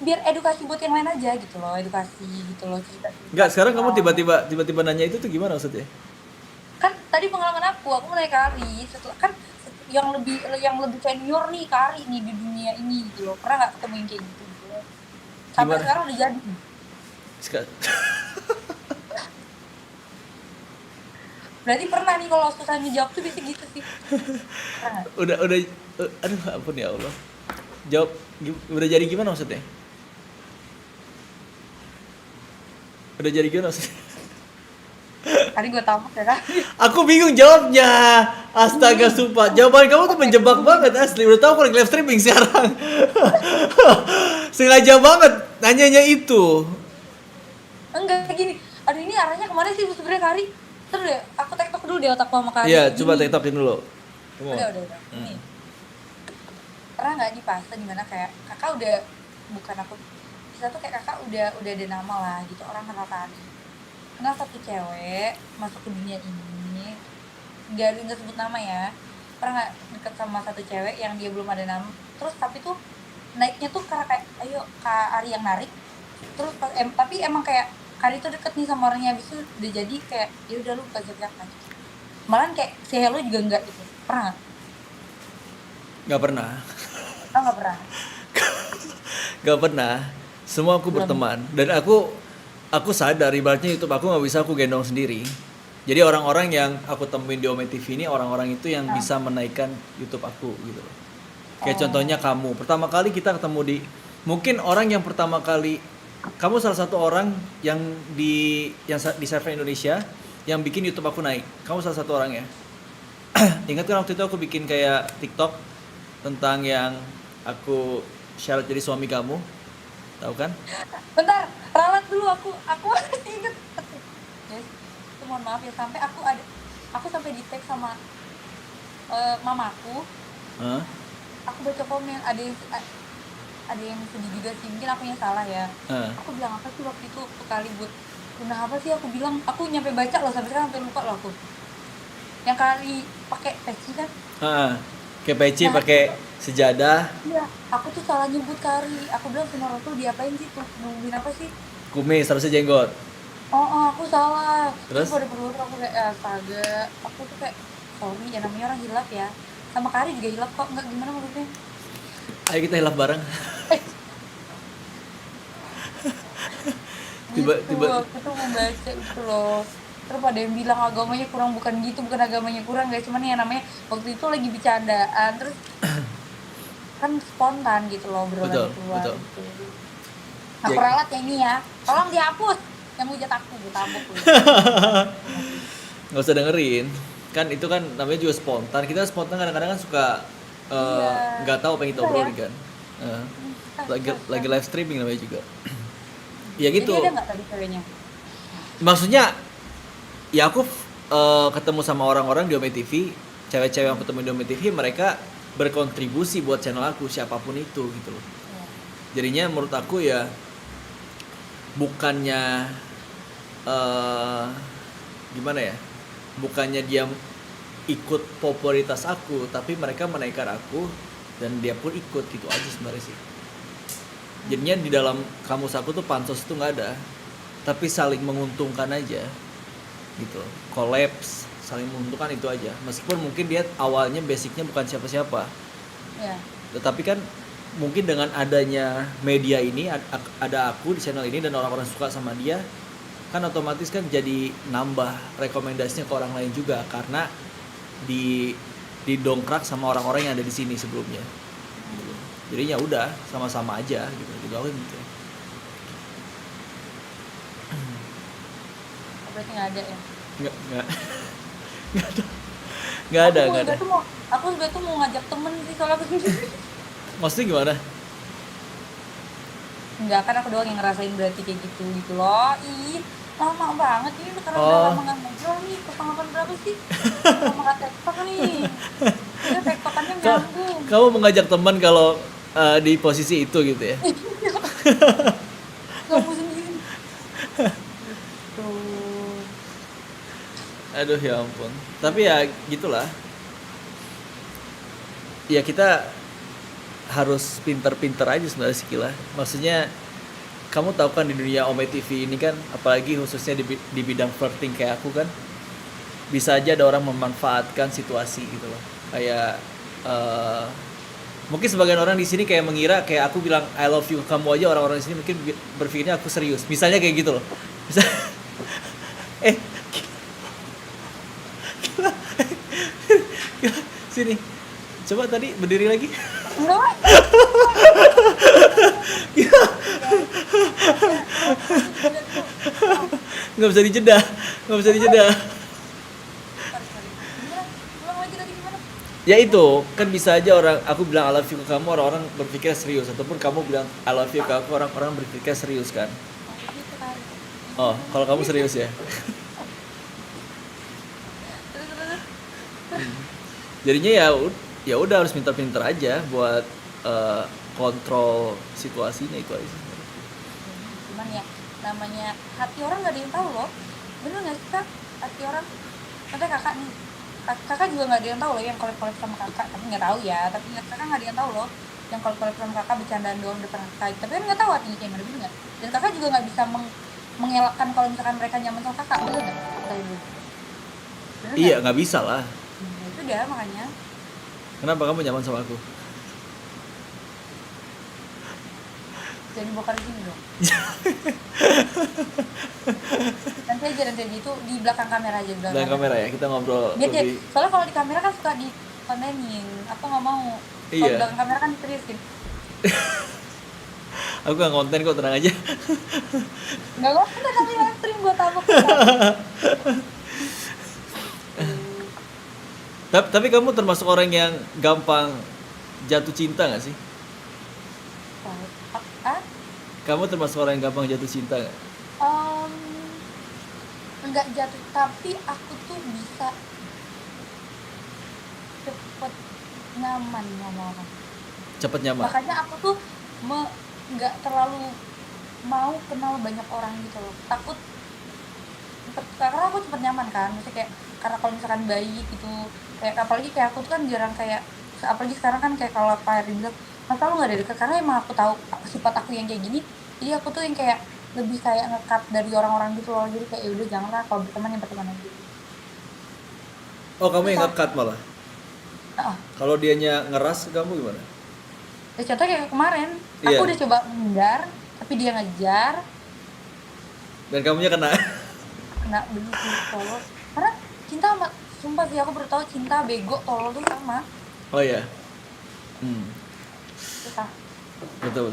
Speaker 2: biar edukasi buat yang lain aja gitu loh, edukasi gitu loh, cerita-cerita
Speaker 1: Enggak, sekarang kamu
Speaker 2: tentang
Speaker 1: tiba-tiba nanya itu tuh gimana maksudnya?
Speaker 2: kan tadi pengalaman aku mulai Kari setelah kan yang lebih senior nih Kari nih di dunia ini gitu loh, pernah nggak ketemu yang kayak gitu loh. Sampai
Speaker 1: Gimana?
Speaker 2: sekarang udah jadi.
Speaker 1: Seka-
Speaker 2: Berarti pernah nih, kalau susah ngejawab tuh bisa gitu sih. Pernah nggak?
Speaker 1: udah aduh ampun ya Allah. Jawab udah jadi gimana maksudnya? Udah jadi gimana maksudnya?
Speaker 2: Kali gue tampuk ya kan.
Speaker 1: Aku bingung jawabnya. Astaga, sumpah. Jawaban kamu tuh menjebak banget asli. Udah tahu aku lagi live streaming sekarang. Sengaja banget nanyanya itu.
Speaker 2: Enggak gini. Aduh, ini arahnya kemana sih sebenarnya Kari? Terus deh, aku tektok dulu deh otak sama Kari.
Speaker 1: Iya, coba
Speaker 2: Gini.
Speaker 1: tiktokin dulu. Come on.
Speaker 2: Udah. Nih. Pernah nggak di fase dimana kayak kakak udah, bukan aku, kita tuh kayak kakak udah ada nama lah gitu, orang kenal Kari, kenal satu cewek masuk ke dunia ini, nggak sebut nama ya. Pernah nggak deket sama satu cewek yang dia belum ada nama, terus tapi tuh naiknya tuh karena kayak ayo Kak Ari yang narik, terus tapi emang kayak Kari tuh deket nih sama orangnya, habis itu udah jadi kayak ya udah lu kasih siapa gitu, malahan kayak si hello juga enggak gitu. Pernah
Speaker 1: Gak pernah.
Speaker 2: nggak pernah?
Speaker 1: Gak pernah. Semua aku berteman dan aku sadar ibaratnya YouTube aku nggak bisa aku gendong sendiri. Jadi orang-orang yang aku temuin di Ome TV ini orang-orang itu yang bisa menaikkan YouTube aku gitu loh. Kayak contohnya kamu. Pertama kali kita ketemu mungkin orang yang pertama kali, kamu salah satu orang yang di server Indonesia yang bikin YouTube aku naik. Kamu salah satu orang ya. Ingat kan waktu itu aku bikin kayak TikTok tentang yang aku syarat jadi suami kamu, tahu kan?
Speaker 2: Bentar, ralat dulu, aku masih inget. Guys, itu mohon maaf ya, sampai aku sampai di tag sama mamaku.
Speaker 1: Hah?
Speaker 2: Aku baca komen, ada yang sedih juga sih, mungkin aku yang salah ya. Aku bilang apa sih waktu itu kali buat guna apa sih, aku bilang, aku nyampe baca loh, sampai sekarang sampai lupa loh aku. Yang kali pakai peci kan?
Speaker 1: Kayak peci pakai sejadah.
Speaker 2: Iya, aku tuh salah nyebut Kari. Aku bilang sama orang tuh diapain sih tuh, nungguin apa sih?
Speaker 1: Kumis harusnya jenggot.
Speaker 2: Aku salah.
Speaker 1: Terus?
Speaker 2: Pada berdua aku kayak astaga, aku tuh kayak sorry ya, namanya orang hilaf ya. Sama Kari juga hilaf kok, enggak gimana maksudnya?
Speaker 1: Ayo kita hilaf bareng. Tiba-
Speaker 2: Aku tuh membaca itu loh. Terus ada yang bilang agamanya kurang, bukan gitu, bukan agamanya kurang guys, cuman ya namanya waktu itu lagi bercandaan, terus kan spontan gitu loh obrolan keluar gitu. Aku ralat yang ini ya, tolong dihapus yang hujat aku, gue tabok lu.
Speaker 1: Nggak usah dengerin. Kan itu kan namanya juga spontan. Kita spontan kadang-kadang kan suka nggak tahu apa yang kita obrolin kan. Lagi live streaming namanya juga. Ya gitu.
Speaker 2: Jadi ada nggak tadi ceweknya?
Speaker 1: Maksudnya ya aku ketemu sama orang-orang di Ome TV, cewek-cewek yang ketemu di Ome TV, mereka berkontribusi buat channel aku siapapun itu gitu loh. Jadinya menurut aku ya bukannya gimana ya, bukannya dia ikut popularitas aku, tapi mereka menaikkan aku dan dia pun ikut gitu aja sebenarnya sih. Jadinya di dalam kamus aku tuh pansos itu nggak ada, tapi saling menguntungkan aja gitu. Collapse, saling menguntungkan itu aja. Meskipun mungkin dia awalnya basicnya bukan siapa-siapa,
Speaker 2: Ya.
Speaker 1: Tetapi kan mungkin dengan adanya media ini, ada aku di channel ini dan orang-orang suka sama dia, kan otomatis kan jadi nambah rekomendasinya ke orang lain juga karena didongkrak sama orang-orang yang ada di sini sebelumnya. Jadinya udah sama-sama aja gitu. Gitu aku gitu.
Speaker 2: Berarti nggak ada ya?
Speaker 1: Nggak nggak ada.
Speaker 2: Aku juga tuh mau ngajak temen sih soalnya aku
Speaker 1: Maksudnya gimana?
Speaker 2: enggak, kan aku doang yang ngerasain berarti kayak gitu loh. Ih, lama banget ini karena udah lama nggak ngobrol nih. Kepangapan berapa sih? Lama nggak tektok nih. Udah tektokannya nyambung.
Speaker 1: Kamu mengajak teman kalau di posisi itu gitu ya?
Speaker 2: Kamu sendiri. Tuh.
Speaker 1: Aduh ya ampun. Tapi ya gitulah. Ya kita harus pinter-pinter aja sebenarnya Sikila. Maksudnya kamu tahu kan di dunia Ome TV ini kan, apalagi khususnya di bidang flirting kayak aku kan, bisa aja ada orang memanfaatkan situasi gitu loh. Kayak mungkin sebagian orang di sini kayak mengira kayak aku bilang I love you kamu aja, orang-orang di sini mungkin berpikirnya aku serius. Misalnya kayak gitu loh. Bisa Gila. Sini. Coba tadi berdiri lagi.
Speaker 2: Enggak.
Speaker 1: Nggak bisa dijeda.
Speaker 2: Ulang lagi tadi gimana?
Speaker 1: Ya itu kan bisa aja aku bilang I love you ke kamu, orang-orang berpikir serius, ataupun kamu bilang I love you ke aku, orang-orang berpikir serius kan.
Speaker 2: Gitu kan.
Speaker 1: Oh, kalau kamu serius ya.
Speaker 2: Terus.
Speaker 1: Jadinya ya udah harus pintar-pintar aja buat kontrol situasinya itu aja.
Speaker 2: Cuman ya namanya hati orang nggak ada yang tahu loh. Bener nggak sih Kak? Hati orang. Katanya kakak nih. Kakak juga nggak ada yang tahu loh yang kolek-kolek sama kakak. Tapi nggak tahu ya. Tapi kakak nggak ada yang tahu loh yang kolek-kolek sama kakak bercandaan doang depan kakak. Tapi kan nggak tahu hatinya kayak mana, bener nggak? Dan kakak juga nggak bisa mengelakkan kalau misalkan mereka nyaman sama kakak, bener nggak?
Speaker 1: Iya, nggak bisa lah.
Speaker 2: Itu dia makanya.
Speaker 1: Kenapa kamu nyaman sama aku?
Speaker 2: Jadi bokar di sini dong. nanti aja itu di belakang kamera aja.
Speaker 1: Belakang kamera ya, kita ngobrol
Speaker 2: Biar
Speaker 1: lebih.
Speaker 2: soalnya kalau di kamera kan suka di kontenin. Aku nggak mau. Kalau
Speaker 1: Iya.
Speaker 2: di belakang kamera kan seriusin.
Speaker 1: Aku nggak konten kok, tenang aja.
Speaker 2: Nggak kok, udah kami live stream gue tabok.
Speaker 1: Tapi kamu termasuk orang yang gampang jatuh cinta nggak sih? Kamu termasuk orang yang gampang jatuh cinta nggak?
Speaker 2: Enggak jatuh, tapi aku tuh bisa cepet nyaman sama orang.
Speaker 1: Cepet nyaman.
Speaker 2: Makanya aku tuh nggak terlalu mau kenal banyak orang gitu loh. Takut karena aku cepet nyaman kan. Maksudnya kayak karena kalau misalkan baik gitu, kayak apalagi kayak aku tuh kan jarang kayak, apalagi sekarang kan kayak kalau Pak Heri bilang masa lu nggak ada deket, karena emang aku tahu sifat aku yang kayak gini. Jadi aku tuh yang kayak lebih kayak nge-cut dari orang-orang gitu loh. Jadi kayak yaudah janganlah, kalau berteman yang berteman aja.
Speaker 1: Oh, kamu yang nge-cut malah? Kalau dianya ngeras ke kamu gimana?
Speaker 2: Ya contoh kayak kemarin,
Speaker 1: Iya.
Speaker 2: aku udah coba menghindar, tapi dia ngejar,
Speaker 1: Dan kamunya kena.
Speaker 2: kena begitu tolol. Karena cinta sama, sumpah sih aku baru tahu cinta bego tolol tuh sama.
Speaker 1: Oh iya.
Speaker 2: Susah.
Speaker 1: Betul.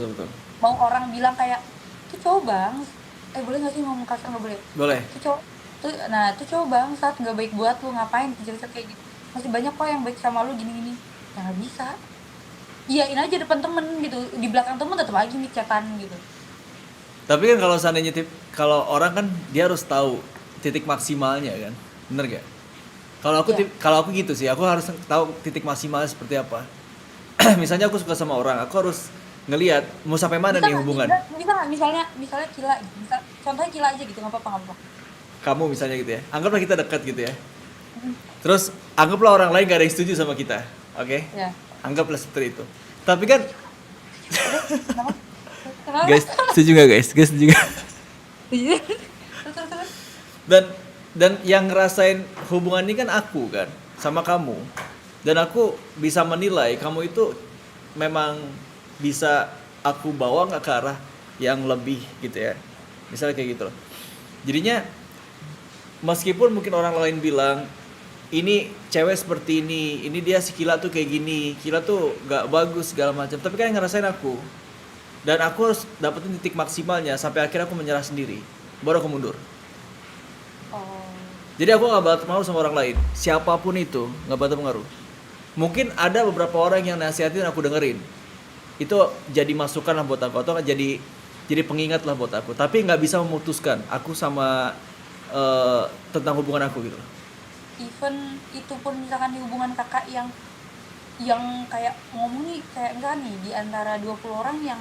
Speaker 2: Mau orang bilang kayak tuh cowok bang, boleh nggak sih ngomong kasar? Nggak boleh.
Speaker 1: Boleh.
Speaker 2: Tuh cowok, tuh cowok bang saat nggak baik buat lu, ngapain cerita kayak gitu. Masih banyak kok yang baik sama lu gini-gini. Ya nggak bisa. Iyain aja depan temen gitu, di belakang temen tetap aja nih chatan gitu.
Speaker 1: Tapi kan kalau seandainya kalau orang kan dia harus tahu titik maksimalnya kan, bener gak? Kalau aku gitu sih, aku harus tahu titik maksimalnya seperti apa. Misalnya aku suka sama orang, aku harus ngelihat mau sampai mana nih hubungan.
Speaker 2: Bisa nggak misalnya Kila, contohnya Kila aja gitu, nggak apa-apa.
Speaker 1: Kamu misalnya gitu ya, anggaplah kita dekat gitu ya. Terus anggaplah orang lain gak ada yang setuju sama kita, oke?
Speaker 2: Ya.
Speaker 1: Anggaplah seperti itu. Tapi kan,
Speaker 2: Kenapa?
Speaker 1: guys, setuju gak guys? Guys, setuju gak?
Speaker 2: Terus.
Speaker 1: Dan yang ngerasain hubungan ini kan aku kan, sama kamu. Dan aku bisa menilai kamu itu memang bisa aku bawa nggak ke arah yang lebih gitu ya, misalnya kayak gitu loh. Jadinya meskipun mungkin orang lain bilang ini cewek seperti ini dia si Kila tuh kayak gini, Kila tuh nggak bagus segala macam, tapi kan yang ngerasain aku, dan aku harus dapetin titik maksimalnya sampai akhirnya aku menyerah sendiri, baru aku mundur.
Speaker 2: Oh.
Speaker 1: Jadi aku nggak bakal pengaruh sama orang lain, siapapun itu nggak bakal pengaruh. Mungkin ada beberapa orang yang nasihatin aku dengerin, itu jadi masukan lah buat aku, atau jadi pengingat lah buat aku, tapi nggak bisa memutuskan aku sama tentang hubungan aku gitu.
Speaker 2: Even itu pun misalkan di hubungan kakak yang kayak ngomong nih kayak enggak nih di antara 20 orang yang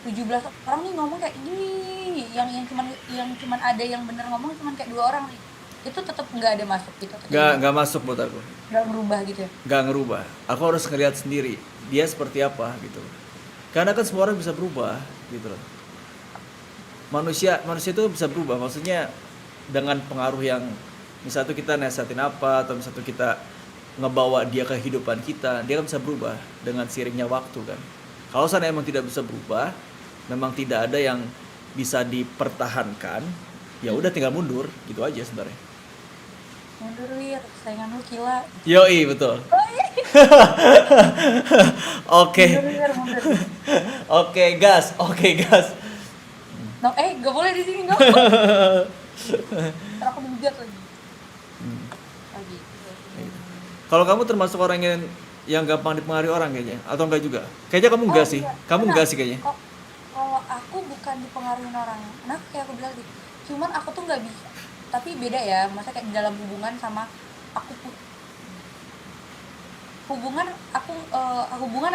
Speaker 2: 17 orang nih ngomong kayak gini, yang cuman ada yang bener ngomong cuman kayak 2 orang nih, itu tetap nggak ada masuk gitu,
Speaker 1: Nggak masuk buat aku,
Speaker 2: nggak berubah gitu ya.
Speaker 1: nggak ngerubah. Aku harus ngeliat sendiri dia seperti apa gitu, karena kan semua orang bisa berubah gitu loh. Manusia itu bisa berubah, maksudnya dengan pengaruh yang misalnya tuh kita nasihatin apa, atau misalnya tuh kita ngebawa dia ke kehidupan kita, dia kan bisa berubah dengan seiringnya waktu kan. Kalau sana emang tidak bisa berubah, memang tidak ada yang bisa dipertahankan, ya udah tinggal mundur gitu aja sebenarnya.
Speaker 2: Mundur Wir, saingan lu Kila.
Speaker 1: Yoi, betul. Oke.
Speaker 2: Mundur Wir, mundur.
Speaker 1: Oke, gas.
Speaker 2: No, gak boleh di sini, no. Ntar aku dihujat lagi. Lagi.
Speaker 1: Kalau kamu termasuk orang yang gampang dipengaruhi orang kayaknya, atau enggak juga? Kayaknya kamu enggak sih. Kamu enggak sih kayaknya.
Speaker 2: Kalau aku bukan dipengaruhi orang. Nah, kayak aku bilang tadi. Cuman aku tuh nggak bisa. Tapi beda ya, masa kayak di dalam hubungan sama aku hubungan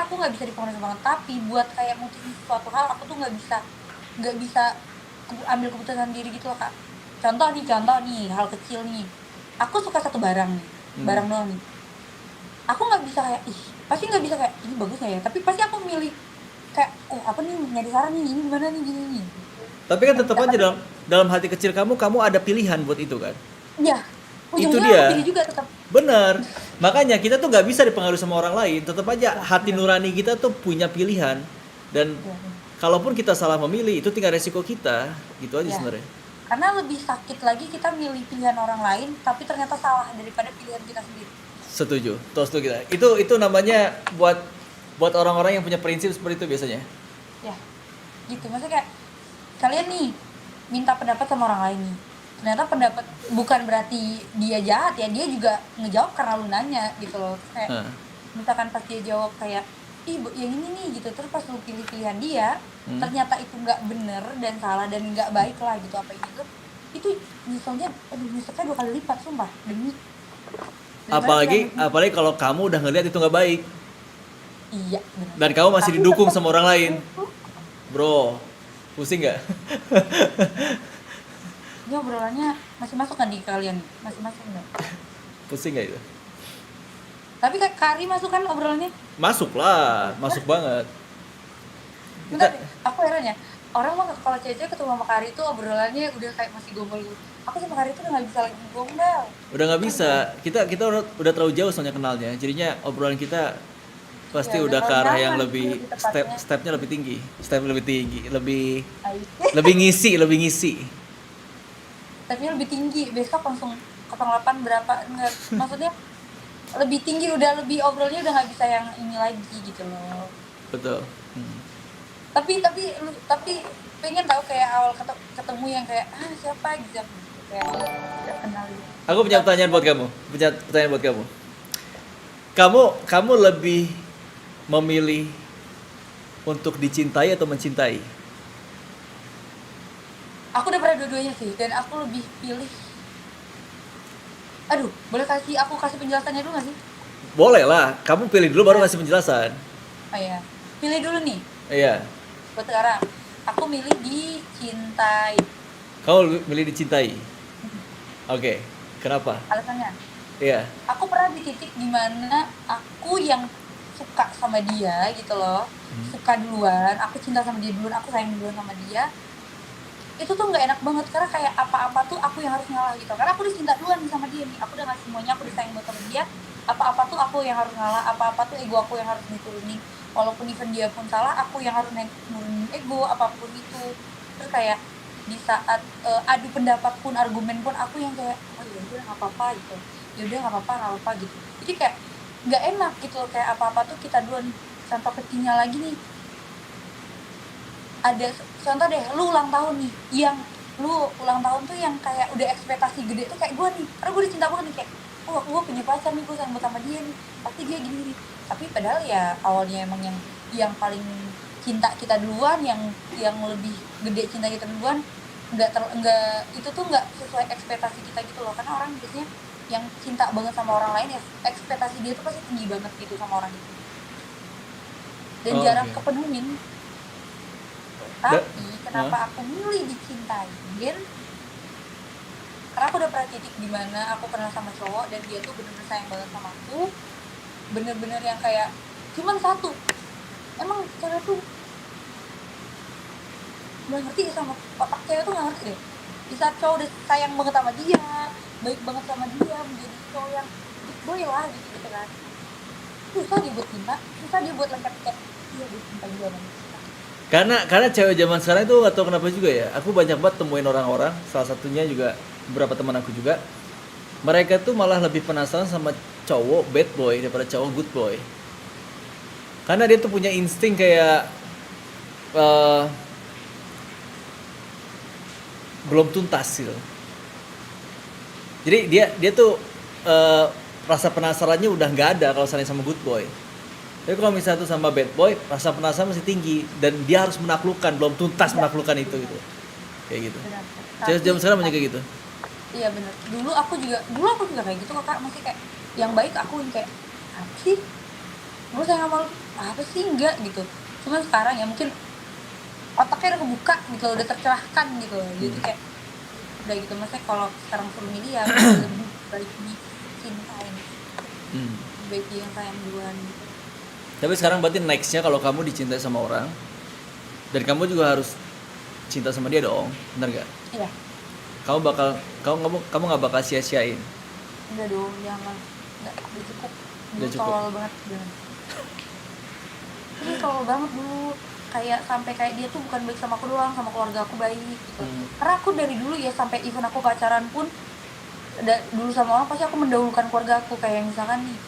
Speaker 2: aku nggak bisa dipengaruhi sama orang. Tapi buat kayak mutusin suatu hal, aku tuh nggak bisa ambil keputusan sendiri gitu loh Kak. Contoh nih hal kecil nih, aku suka satu barang nih, barang doang nih, aku nggak bisa kayak pasti nggak bisa kayak ini bagus nggak ya, tapi pasti aku milih kayak apa nih, nyari saran nih, ini gimana nih, gini nih.
Speaker 1: Tapi kan tetap aja dalam hati kecil kamu ada pilihan buat itu kan.
Speaker 2: Iya,
Speaker 1: Itu
Speaker 2: ujungnya
Speaker 1: dia.
Speaker 2: aku pilih juga tetap.
Speaker 1: Bener, makanya kita tuh nggak bisa dipengaruhi sama orang lain, tetap aja hati nurani kita tuh punya pilihan, dan kalaupun kita salah memilih itu tinggal resiko kita, gitu aja sebenarnya.
Speaker 2: Karena lebih sakit lagi kita milih pilihan orang lain tapi ternyata salah daripada pilihan kita sendiri.
Speaker 1: Setuju, toast tuh kita. Itu namanya buat orang-orang yang punya prinsip seperti itu biasanya.
Speaker 2: Ya, gitu. Maksudnya kayak kalian nih minta pendapat sama orang lain nih, ternyata pendapat bukan berarti dia jahat ya, dia juga ngejawab karena lu nanya gitu loh. Kayak misalkan pas dia jawab kayak yang ini nih gitu, terus pas lu pilih pilihan dia ternyata itu nggak bener dan salah dan nggak baik lah gitu apa itu nyeselnya 2 kali lipat sumpah demi.
Speaker 1: Apalagi kalau kamu udah ngeliat itu nggak baik.
Speaker 2: Iya bener.
Speaker 1: Dan kamu masih didukung sama orang lain, bro, pusing nggak?
Speaker 2: Ini obrolannya masih masuk kan di kalian? Masih masuk nggak?
Speaker 1: Pusing nggak itu?
Speaker 2: Tapi Kak Ari masuk kan obrolannya?
Speaker 1: Masuk lah, masuk banget.
Speaker 2: Bentar, aku heran ya. Orang mah kalau cewek ketemu sama Kak Ari itu obrolannya udah kayak masih gombal gitu. Aku sama Kak Ari itu udah nggak bisa lagi gombal.
Speaker 1: Udah nggak bisa. Kita udah terlalu jauh soalnya kenalnya. Jadinya obrolan kita pasti
Speaker 2: Ya,
Speaker 1: udah ke arah yang
Speaker 2: lebih
Speaker 1: stepnya lebih tinggi, lebih ngisi.
Speaker 2: Stepnya lebih tinggi. Besok langsung 08 berapa? Enggak, maksudnya lebih tinggi, udah lebih obrolnya udah nggak bisa yang ini lagi gitu loh.
Speaker 1: Betul.
Speaker 2: Tapi pengen tahu kayak awal ketemu yang kayak siapa gitu, kayak udah kenal gitu.
Speaker 1: Aku punya pertanyaan buat kamu. Kamu lebih memilih untuk dicintai atau mencintai?
Speaker 2: Aku udah pernah dua-duanya sih, dan aku lebih pilih. Aduh, boleh aku kasih penjelasannya dulu nggak sih?
Speaker 1: Boleh lah, kamu pilih dulu baru kasih penjelasan.
Speaker 2: Oh iya, pilih dulu nih.
Speaker 1: Iya.
Speaker 2: Buat sekarang, aku milih dicintai.
Speaker 1: Kamu milih dicintai? Oke, kenapa?
Speaker 2: Alasannya?
Speaker 1: Iya.
Speaker 2: Aku pernah di titik dimana aku yang suka sama dia gitu loh, suka duluan, aku cinta sama dia duluan, aku sayang duluan sama dia. Itu tuh nggak enak banget karena kayak apa-apa tuh aku yang harus ngalah gitu, karena aku udah cinta duluan sama dia nih, aku udah ngasih semuanya, aku udah sayang banget sama dia, apa-apa tuh aku yang harus ngalah, apa-apa tuh ego aku yang harus diturunin, walaupun even dia pun salah aku yang harus nurunin ego apapun itu. Terus kayak di saat adu pendapat pun, argumen pun, aku yang kayak oh ya udah nggak apa-apa gitu, ya udah nggak apa-apa gitu. Jadi kayak nggak enak gitu loh, kayak apa-apa tuh kita duluan. Contoh kecilnya lagi nih, ada contoh deh, lu ulang tahun nih, yang lu ulang tahun tuh yang kayak udah ekspektasi gede tuh kayak gue nih, karena gue udah cinta banget nih, kayak oh gue punya pacar nih, gue sayang banget sama dia nih, pasti dia gini. Tapi padahal ya awalnya emang yang paling cinta kita duluan, yang lebih gede cinta kita duluan, nggak itu tuh nggak sesuai ekspektasi kita gitu loh. Karena orang biasanya yang cinta banget sama orang lain ya ekspektasi dia tuh pasti tinggi banget gitu sama orang itu, dan
Speaker 1: Oh,
Speaker 2: jarang
Speaker 1: oke.
Speaker 2: kepenuhin.
Speaker 1: Da-
Speaker 2: Tapi
Speaker 1: Hah?
Speaker 2: kenapa aku milih dicintain? Karena aku udah pernah titik di mana aku kenal sama cowok dan dia tuh bener-bener sayang banget sama aku, bener-bener yang kayak cuman satu, emang cewek tuh nggak ngerti deh sama otak cewek tuh, nggak ngerti deh. Di saat cowok udah sayang banget sama dia, baik banget sama dia, menjadi cowok yang good boy lah gitu gitu kan, susah dia buat cinta, susah dia buat lengkap iya buat cinta juga banget.
Speaker 1: Karena cewek zaman sekarang itu gak tau kenapa juga ya. Aku banyak banget temuin orang-orang, salah satunya juga beberapa teman aku juga. Mereka tuh malah lebih penasaran sama cowok bad boy daripada cowok good boy. Karena dia tuh punya insting kayak eh, belum tuntas gitu. Jadi dia tuh rasa penasarannya udah nggak ada kalau misalnya sama good boy. Tapi kalau misalnya tuh sama bad boy, rasa penasaran masih tinggi dan dia harus menaklukkan, belum tuntas
Speaker 2: Iya,
Speaker 1: menaklukkan itu gitu. Kayak gitu.
Speaker 2: benar.
Speaker 1: Cewek
Speaker 2: Tapi
Speaker 1: zaman sekarang banyak kayak gitu.
Speaker 2: iya bener, dulu aku juga kayak gitu kok Kak, masih kayak yang baik aku yang kayak apa sih, gue sayang sama lu apa sih, enggak gitu. Cuman sekarang ya mungkin otaknya udah kebuka gitu, udah tercerahkan gitu, jadi kayak udah gitu. Maksudnya kalau sekarang suruh milih ya lebih baik dicintain,
Speaker 1: Hmm.
Speaker 2: baik dia yang sayang duluan gitu.
Speaker 1: Tapi sekarang berarti nextnya kalau kamu dicintai sama orang dan kamu juga harus cinta sama dia dong, bener gak?
Speaker 2: Iya,
Speaker 1: Kamu nggak bakal sia-siain.
Speaker 2: enggak dong, jangan, enggak, udah cukup. Dulu
Speaker 1: Udah cukup.
Speaker 2: tolol banget, jangan. Ini tolol banget dulu, kayak sampai kayak dia tuh bukan baik sama aku doang, sama keluarga aku baik gitu.
Speaker 1: Hmm.
Speaker 2: Karena aku dari dulu ya, sampai even aku pacaran pun dulu sama orang pasti aku mendahulukan keluarga aku. Kayak misalkan nih,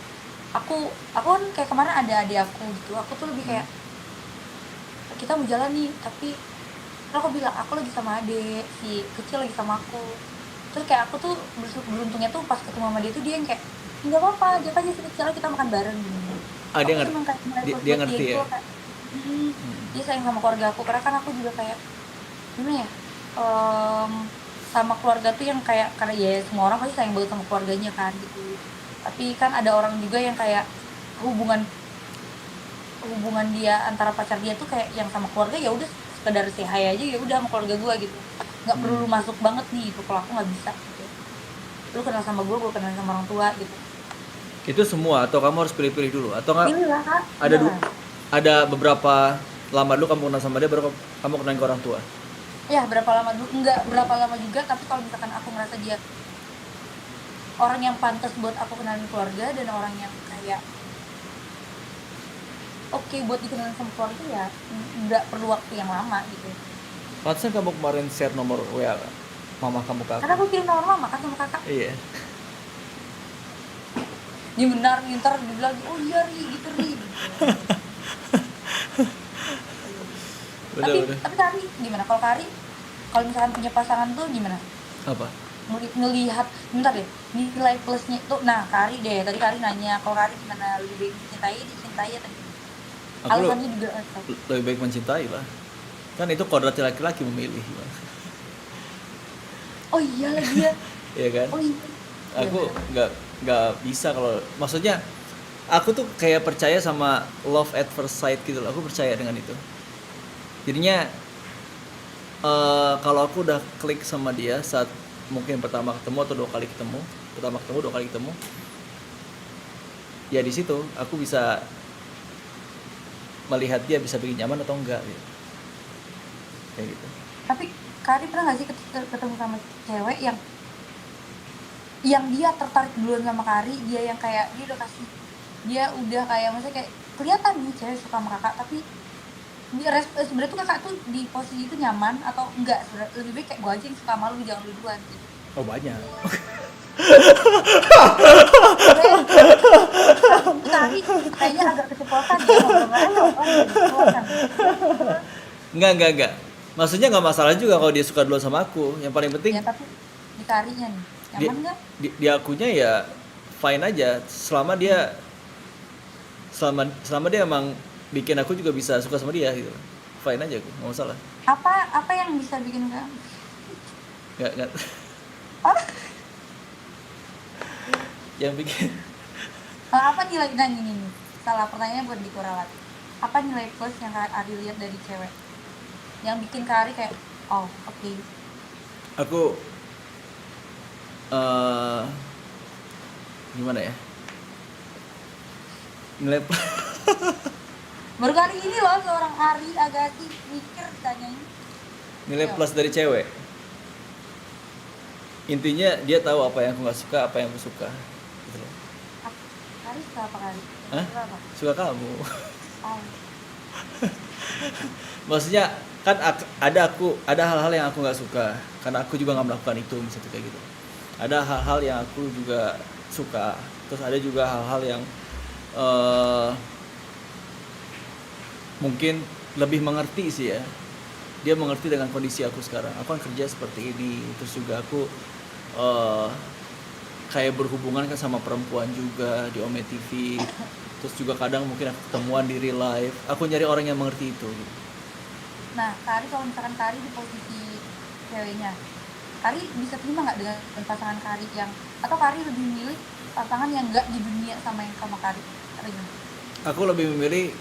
Speaker 2: aku kan kayak kemarin ada adik aku gitu, aku tuh lebih kayak kita mau jalan nih, tapi terus aku bilang aku lagi sama adik, si kecil lagi sama aku. Terus kayak aku tuh beruntungnya tuh pas ketemu sama dia tuh dia yang kayak nggak apa-apa, ajak aja si kecil, kita makan bareng gitu.
Speaker 1: Ah,
Speaker 2: Aku seneng kayak
Speaker 1: dia,
Speaker 2: merespon
Speaker 1: dia
Speaker 2: buat dia
Speaker 1: ngerti
Speaker 2: gitu
Speaker 1: ya.
Speaker 2: loh, kayak dia sayang sama keluarga aku. Karena kan aku juga kayak gimana ya, em, sama keluarga tuh yang kayak, karena ya semua orang pasti sayang banget sama keluarganya kan gitu. Tapi kan ada orang juga yang kayak hubungan hubungan dia antara pacar dia tuh kayak yang sama keluarga ya udah sekedar say hi aja, ya udah sama keluarga gua gitu, nggak perlu lu masuk banget nih gitu. Kalau aku nggak bisa gitu, lu kenal sama gua kenal sama orang tua gitu.
Speaker 1: Itu semua atau kamu harus pilih-pilih dulu atau nggak
Speaker 2: Pilih lah Kak,
Speaker 1: ada
Speaker 2: jangan.
Speaker 1: ada beberapa lama dulu kamu kenal sama dia baru kamu kenalin ke orang tua.
Speaker 2: Ya berapa lama dulu, nggak berapa lama juga, tapi kalau misalkan aku ngerasa dia orang yang pantas buat aku kenalin keluarga dan orang yang kayak oke buat dikenalin sama keluarga, ya nggak perlu waktu yang lama gitu.
Speaker 1: Pantesan kamu kemarin share nomor WA mama kamu ke aku.
Speaker 2: Karena aku kirim nomor mama kan sama kakak.
Speaker 1: Iya.
Speaker 2: Ini benar nih, ntar dibilang oh iya Ri gitu Ri gitu.
Speaker 1: Bener, bener.
Speaker 2: Tapi Kari gimana? Kalau Kari, kalau misalkan punya pasangan tuh gimana?
Speaker 1: Apa?
Speaker 2: Ngelihat, bentar deh, nilai plusnya tuh. Nah Kari deh, tadi Kari nanya kalau Kari gimana, lebih baik dicintai atau gimana?
Speaker 1: Aku
Speaker 2: Alasannya juga
Speaker 1: lebih baik mencintai lah. Kan itu kodrat laki-laki memilih.
Speaker 2: oh iya lagi ya,
Speaker 1: Iya kan?
Speaker 2: oh iya.
Speaker 1: Aku
Speaker 2: Benar.
Speaker 1: nggak bisa kalau maksudnya aku tuh kayak percaya sama love at first sight gitu loh. Aku percaya dengan itu. Jadinya kalau aku udah klik sama dia saat mungkin pertama ketemu atau dua kali ketemu, ya di situ aku bisa melihat dia bisa bikin nyaman atau enggak gitu. Kayak gitu.
Speaker 2: Tapi Kari pernah nggak sih ketemu sama cewek yang yang dia tertarik duluan sama Kari, dia yang kayak dia udah kayak maksudnya kayak kelihatan nih cewek suka sama kakak, tapi sebenarnya tuh kakak tuh di posisi itu nyaman atau enggak, sebenarnya lebih baik kayak gue aja yang suka sama lu, jangan lu duluan gitu.
Speaker 1: Oh banyak.
Speaker 2: Kari kayaknya agak keceplosan ya ngobrol keceplosan.
Speaker 1: Enggak. Maksudnya nggak masalah juga kalau dia suka duluan sama aku. Yang paling penting
Speaker 2: Ya tapi di Karinya nih
Speaker 1: dia,
Speaker 2: nyaman nggak?
Speaker 1: di akunya ya fine aja selama dia emang bikin aku juga bisa suka sama dia gitu. Fine aja aku, nggak masalah.
Speaker 2: Apa yang bisa bikin kamu
Speaker 1: Nggak yang bikin
Speaker 2: apa nilai, nah ini salah pertanyaannya buat Diko Rawat, apa nilai plus yang Ari lihat dari cewek yang bikin Kari kayak oh oke.
Speaker 1: aku gimana ya, nilai
Speaker 2: Baru kali ini loh seorang Ari Agassi mikir tanyain.
Speaker 1: nilai plus dari cewek, intinya dia tahu apa yang aku nggak suka, apa yang aku suka gitu loh.
Speaker 2: Ari suka apa Kari?
Speaker 1: Hah?
Speaker 2: Suka apa?
Speaker 1: Suka kamu.
Speaker 2: Oh.
Speaker 1: Maksudnya kan ada hal-hal yang aku nggak suka karena aku juga nggak melakukan itu, misalnya kayak gitu. Ada hal-hal yang aku juga suka, terus ada juga hal-hal yang mungkin lebih mengerti sih ya. Dia mengerti dengan kondisi aku sekarang. Aku kan kerja seperti ini, terus juga aku kayak berhubungan kan sama perempuan juga di Ome TV. Terus juga kadang mungkin aku ketemuan di real life. Aku nyari orang yang mengerti itu.
Speaker 2: Nah, Kari kalau misalkan Kari di posisi ceweknya, Kari bisa terima nggak dengan pasangan Kari yang, atau Kari lebih milih pasangan yang nggak di dunia sama yang sama Kari?
Speaker 1: Aku lebih memilih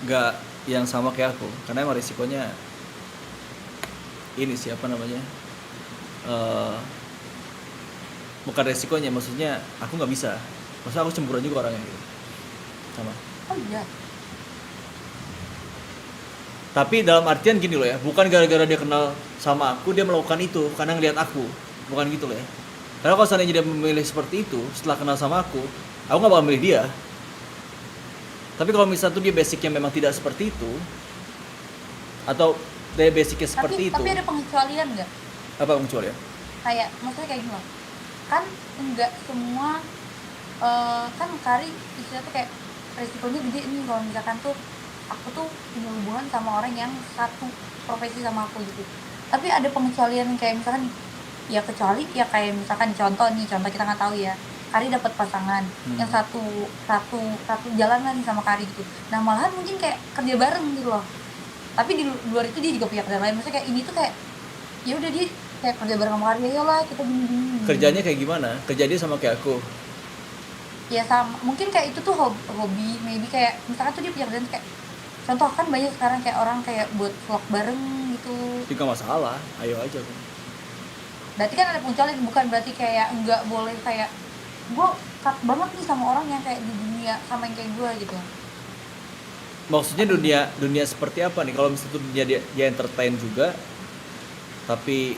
Speaker 1: nggak yang sama kayak aku, karena emang risikonya ini siapa namanya, bukan resikonya, maksudnya aku nggak bisa, maksudnya aku cemburuan juga orangnya gitu sama.
Speaker 2: Oh iya.
Speaker 1: Tapi dalam artian gini loh ya, bukan gara-gara dia kenal sama aku dia melakukan itu karena ngelihat aku, bukan gitu loh ya. Karena kalau seandainya dia memilih seperti itu setelah kenal sama aku nggak bakal milih dia. Tapi kalau misalnya tuh dia basicnya memang tidak seperti itu, atau dia basicnya seperti itu.
Speaker 2: Tapi ada pengecualian nggak?
Speaker 1: Apa pengecualian?
Speaker 2: Kayak maksudnya kayak gini loh, kan enggak semua kan Kari istilahnya tuh kayak resikonya gede nih kalau misalkan tuh aku tuh punya hubungan sama orang yang satu profesi sama aku gitu. Tapi ada pengecualian kayak misalkan ya, kecuali ya kayak misalkan contoh kita nggak tahu ya, Kari dapat pasangan yang satu jalan nih sama Kari gitu. Nah malahan mungkin kayak kerja bareng gitu loh. Tapi di luar itu dia juga punya kerjaan lain. Maksudnya kayak ini tuh kayak ya udah dia kayak kerja bareng sama Kari, ya lah kita gini.
Speaker 1: Kerjanya kayak gimana? Kerja dia sama kayak aku.
Speaker 2: Ya sama, mungkin kayak itu tuh hobi, maybe kayak misalkan tuh dia punya kerjaan kayak contoh kan banyak sekarang kayak orang kayak buat vlog bareng gitu.
Speaker 1: Tidak masalah, ayo aja.
Speaker 2: Berarti kan ada pengecualian, bukan berarti kayak nggak boleh kayak gue cut banget nih sama orang yang kayak di dunia sama yang kayak gue gitu.
Speaker 1: Maksudnya dunia seperti apa nih? Kalau misalnya tuh dia entertain juga, tapi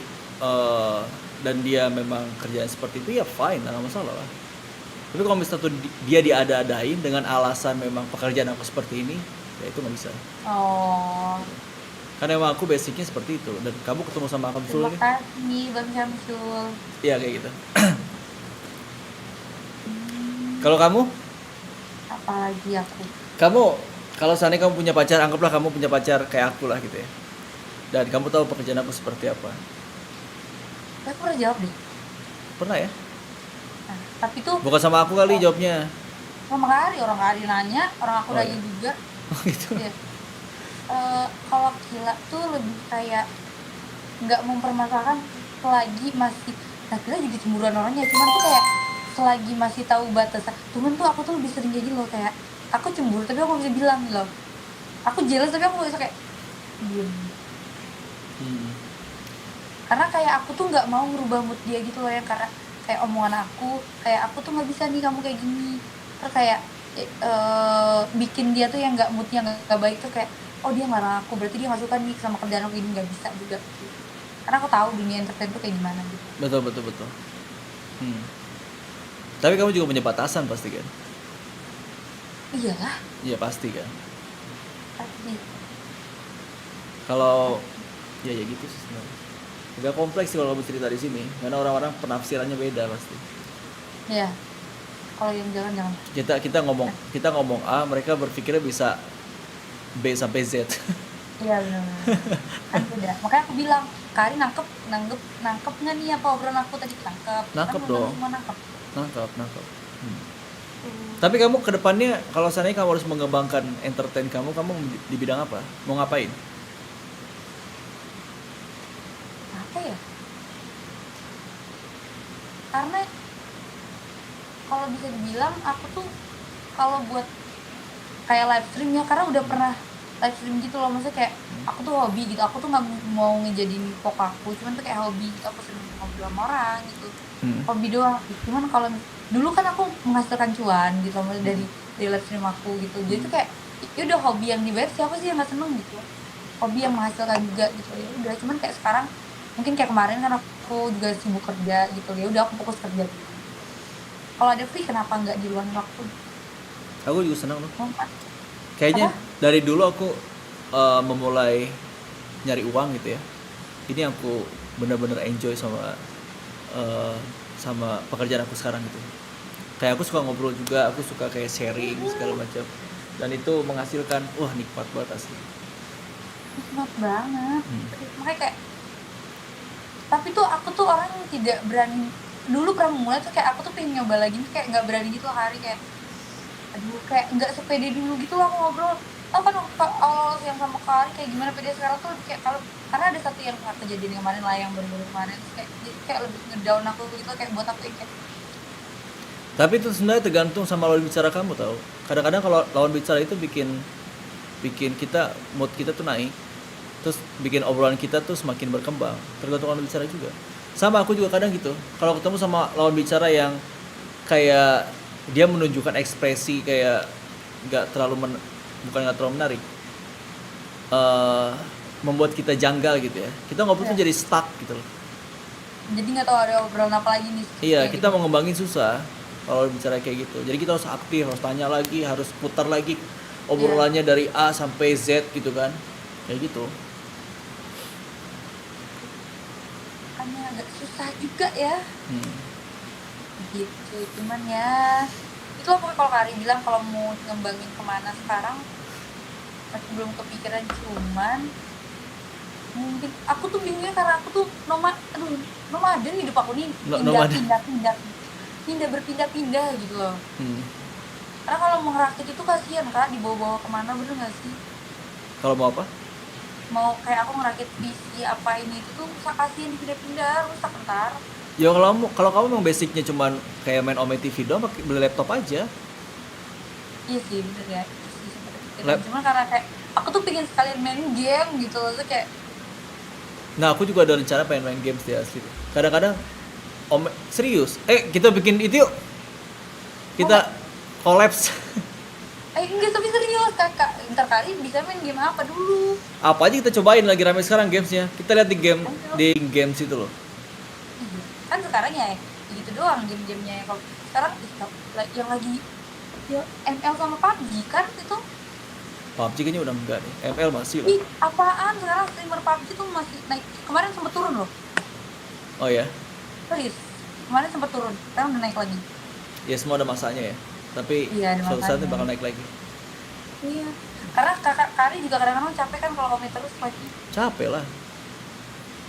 Speaker 1: dan dia memang kerjaan seperti itu ya fine, nggak masalah lah. Tapi kalau misalnya tuh dia diada-adain dengan alasan memang pekerjaan aku seperti ini, ya itu nggak bisa.
Speaker 2: Oh.
Speaker 1: Karena emang aku basicnya seperti itu. Dan kamu ketemu sama Kamsul
Speaker 2: Terima kasih Bang Syamsul.
Speaker 1: Iya kayak gitu. Kalau kamu?
Speaker 2: Apalagi aku.
Speaker 1: Kamu kalau seandainya kamu punya pacar, anggaplah kamu punya pacar kayak aku lah gitu ya. Dan kamu tahu pekerjaan aku seperti apa.
Speaker 2: Aku pernah jawab deh.
Speaker 1: Pernah ya?
Speaker 2: Nah, tapi tuh
Speaker 1: Bukan sama aku kali jawabnya.
Speaker 2: sama orang Kari nanya, orang aku nanya juga.
Speaker 1: Oh gitu.
Speaker 2: Ya. Kalau Kila tuh lebih kayak nggak mempermasalahkan selagi masih, nah Kila juga cemburuan orangnya, cuman tuh kayak selagi masih tahu batasan. Cuman tuh aku tuh lebih sering jadi loh kayak aku cemburu tapi aku bisa bilang loh, aku jealous tapi aku bisa kayak diem. Karena kayak aku tuh nggak mau ngerubah mood dia gitu loh ya, karena kayak omongan aku kayak aku tuh nggak bisa nih kamu kayak gini, terus kayak bikin dia tuh yang nggak moodnya nggak baik tuh kayak oh dia marah aku berarti dia nggak suka nih sama kerjaan aku ini, nggak bisa juga gitu. Karena aku tahu dunia entertain tuh kayak gimana gitu.
Speaker 1: Betul. Tapi kamu juga punya batasan pasti kan?
Speaker 2: Iyalah,
Speaker 1: Iya pasti kan.
Speaker 2: pasti.
Speaker 1: Kalau ya gitu sih sebenarnya. Agak kompleks sih kalau kamu cerita di sini, karena orang-orang penafsirannya beda pasti.
Speaker 2: Iya, kalau yang jangan.
Speaker 1: Kita ngomong A, mereka berpikirnya bisa B sampai Z.
Speaker 2: Iya benar. Kan beda. Makanya aku bilang, Kari nangkep nggak nih apa obrolan aku tadi? Nangkep.
Speaker 1: Nangkep
Speaker 2: Kan
Speaker 1: dong.
Speaker 2: semua nangkep.
Speaker 1: Nangkap. Tapi kamu kedepannya kalau seandainya kamu harus mengembangkan entertain kamu di bidang apa? Mau ngapain?
Speaker 2: Apa ya? Karena kalau bisa dibilang aku tuh kalau buat kayak live stream ya, karena udah pernah live stream gitu loh, maksudnya kayak aku tuh hobi gitu, aku tuh nggak mau ngejadiin pok aku, cuman tuh kayak hobi gitu, aku sering ngobrol sama orang gitu, hobi doang gitu. Cuman kalau dulu kan aku menghasilkan cuan gitu maksudnya dari live stream aku gitu, jadi tuh kayak ya udah hobi yang dibayar, siapa sih yang nggak seneng gitu, hobi yang menghasilkan juga gitu, ya udah. Cuman kayak sekarang mungkin kayak kemarin kan aku juga sibuk kerja gitu, ya udah aku fokus kerja gitu. Kalau ada free kenapa nggak di luar waktu?
Speaker 1: Aku juga senang loh.
Speaker 2: Lompat.
Speaker 1: Kayaknya
Speaker 2: Apa?
Speaker 1: dari dulu aku memulai nyari uang gitu ya. Ini aku benar-benar enjoy sama pekerjaan aku sekarang gitu. Kayak aku suka ngobrol juga, aku suka kayak sharing segala macam. Dan itu menghasilkan, wah nikmat banget asli.
Speaker 2: Nikmat banget. Makanya kayak, tapi tuh aku tuh orang yang tidak berani. Dulu pernah mulai tuh kayak aku tuh pengen nyoba lagi, kayak nggak berani gitu loh Hari, kayak aduh kayak nggak sepede dulu gitu loh ngobrol. Tau kan awal yang sama Kari kayak gimana, pede sekarang tuh kayak kalau karena ada satu yang kejadian kemarin lah, yang baru-baru kemarin, terus kayak lebih ngedown aku gitu, kayak buat aku yang kayak
Speaker 1: Tapi itu sebenarnya tergantung sama lawan bicara kamu tahu. Kadang-kadang kalau lawan bicara itu bikin kita, mood kita tuh naik. Terus bikin obrolan kita tuh semakin berkembang. Tergantung lawan bicara juga. Sama aku juga kadang gitu. Kalau ketemu sama lawan bicara yang kayak dia menunjukkan ekspresi kayak bukan nggak terlalu menarik, membuat kita janggal gitu ya. Kita ngobrol tuh jadi stuck gitu loh.
Speaker 2: jadi nggak tahu ada obrolan apa lagi nih.
Speaker 1: Iya,
Speaker 2: Kayak
Speaker 1: kita mau ngembangin susah kalau bicara kayak gitu. Jadi kita harus aktif, harus tanya lagi, harus putar lagi obrolannya dari A sampai Z gitu kan. Kayak gitu.
Speaker 2: Makanya agak susah juga ya. Gitu, cuman ya itu lah pokoknya. Kalau Kari bilang kalau mau ngembangin kemana sekarang masih belum kepikiran, cuman mungkin aku tuh bingungnya karena aku tuh nomaden hidup aku nih, berpindah-pindah gitu loh. Karena kalau mau ngerakit itu kasihan Kak, dibawa-bawa kemana, bener nggak sih?
Speaker 1: Kalau mau apa?
Speaker 2: Mau kayak aku ngerakit PC apa ini itu tuh kasihan, dipindah-pindah rusak ntar.
Speaker 1: Ya kalau kamu memang basicnya cuman kayak main Ome TV doang, beli laptop aja.
Speaker 2: Iya sih bener ya, cuma karena kayak aku tuh pengen sekalian main game gitu loh, tuh kayak.
Speaker 1: Nah aku juga ada rencana pengen main games dia asli. Kadang-kadang serius, kita bikin itu yuk. Kita collapse.
Speaker 2: Enggak, tapi serius Kakak, ntar Kali bisa main game apa dulu?
Speaker 1: Apa aja kita cobain, lagi rame sekarang gamesnya. Kita lihat di games itu loh.
Speaker 2: Kan sekarang ya gitu doang game-gamenya. Kalau sekarang yang lagi ya ML sama PUBG kan itu.
Speaker 1: PUBG kayaknya udah enggak deh. ML masih lah.
Speaker 2: Ih, apaan sekarang streamer PUBG tuh masih naik. Kemarin sempat turun loh.
Speaker 1: Oh ya?
Speaker 2: Serius, kemarin sempat turun, sekarang udah naik lagi.
Speaker 1: Ya semua ada masanya ya. Tapi suatu saat ini bakal naik lagi.
Speaker 2: Iya, karena kakak Kari juga kadang-kadang capek kan kalau komit terus lagi.
Speaker 1: Capek lah.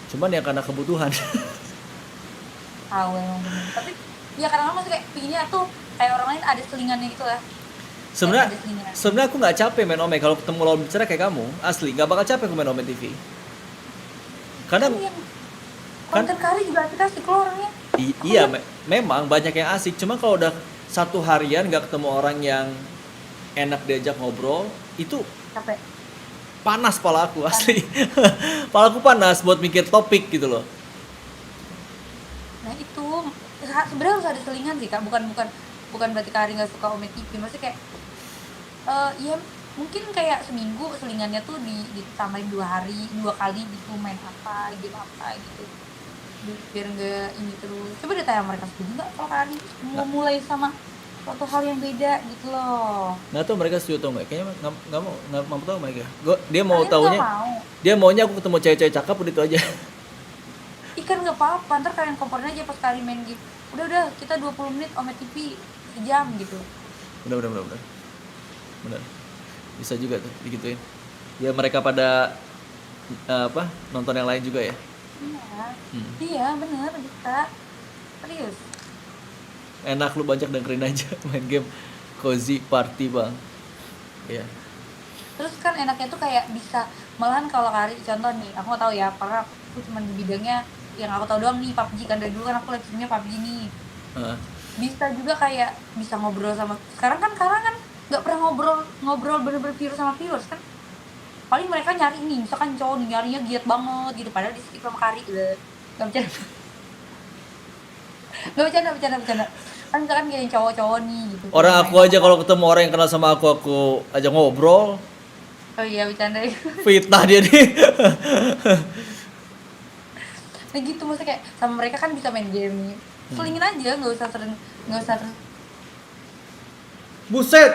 Speaker 1: Cuman ya karena kebutuhan.
Speaker 2: Tahu emang bener. Tapi ya kadang-kadang masih kayak pinginnya tuh kayak orang lain ada selingannya gitu lah.
Speaker 1: Sebenarnya aku nggak capek main Ome kalau ketemu lawan bicara kayak kamu, asli nggak bakal capek aku main Ome TV. Karena
Speaker 2: konten Kari juga asik loh orangnya.
Speaker 1: Iya, memang banyak yang asik. Cuma kalau udah satu harian nggak ketemu orang yang enak diajak ngobrol, itu
Speaker 2: capek.
Speaker 1: Panas pala aku asli. Pala aku panas buat mikir topik gitu loh.
Speaker 2: Nah itu sebenarnya harus ada selingan sih Kak, bukan berarti Kari nggak suka Ome TV, maksudnya kayak ya mungkin kayak seminggu selingannya tuh ditambahin 2 kali gitu, main apa, game apa gitu. biar nggak ini terus. Coba deh tanya mereka setuju nggak kalau Kak Adi mau mulai sama suatu hal yang beda gitu loh.
Speaker 1: Nggak tahu mereka setuju atau nggak, kayaknya nggak mau tahu mereka. Dia mau
Speaker 2: Kalian nggak
Speaker 1: taunya,
Speaker 2: mau?
Speaker 1: dia maunya aku ketemu cewek-cewek cakep udah itu aja.
Speaker 2: Ikan nggak apa-apa, ntar kalian komporin aja pas kali main game. Udah kita 20 menit Omet TV sejam gitu.
Speaker 1: Bener. Bener. Bisa juga tuh digituin. Ya mereka pada apa nonton yang lain juga ya.
Speaker 2: Iya,
Speaker 1: Hmm.
Speaker 2: iya bener bisa. Serius.
Speaker 1: Enak lu banyak dengerin aja main game cozy party bang. Iya.
Speaker 2: Terus kan enaknya tuh kayak bisa malahan kalau Kari contoh nih, aku nggak tahu ya, karena aku cuma di bidangnya yang aku tahu doang nih PUBG kan dari dulu kan aku liatnya PUBG nih.
Speaker 1: Heeh.
Speaker 2: Bisa juga kayak bisa ngobrol sama sekarang kan nggak pernah ngobrol bener-bener viewers sama viewers kan, paling mereka nyari nih misalkan cowok nih nyarinya giat banget gitu padahal di skip sama Kari nggak bercanda nggak bercanda kan misalkan kayak cowok-cowok nih gitu
Speaker 1: Orang
Speaker 2: main
Speaker 1: aku
Speaker 2: sama
Speaker 1: aja kalau ketemu orang yang kenal sama aku aja ngobrol,
Speaker 2: oh iya bercanda.
Speaker 1: fitnah dia nih.
Speaker 2: Nah gitu maksudnya kayak sama mereka kan bisa main game nih, selingin aja nggak usah terus
Speaker 1: Buset,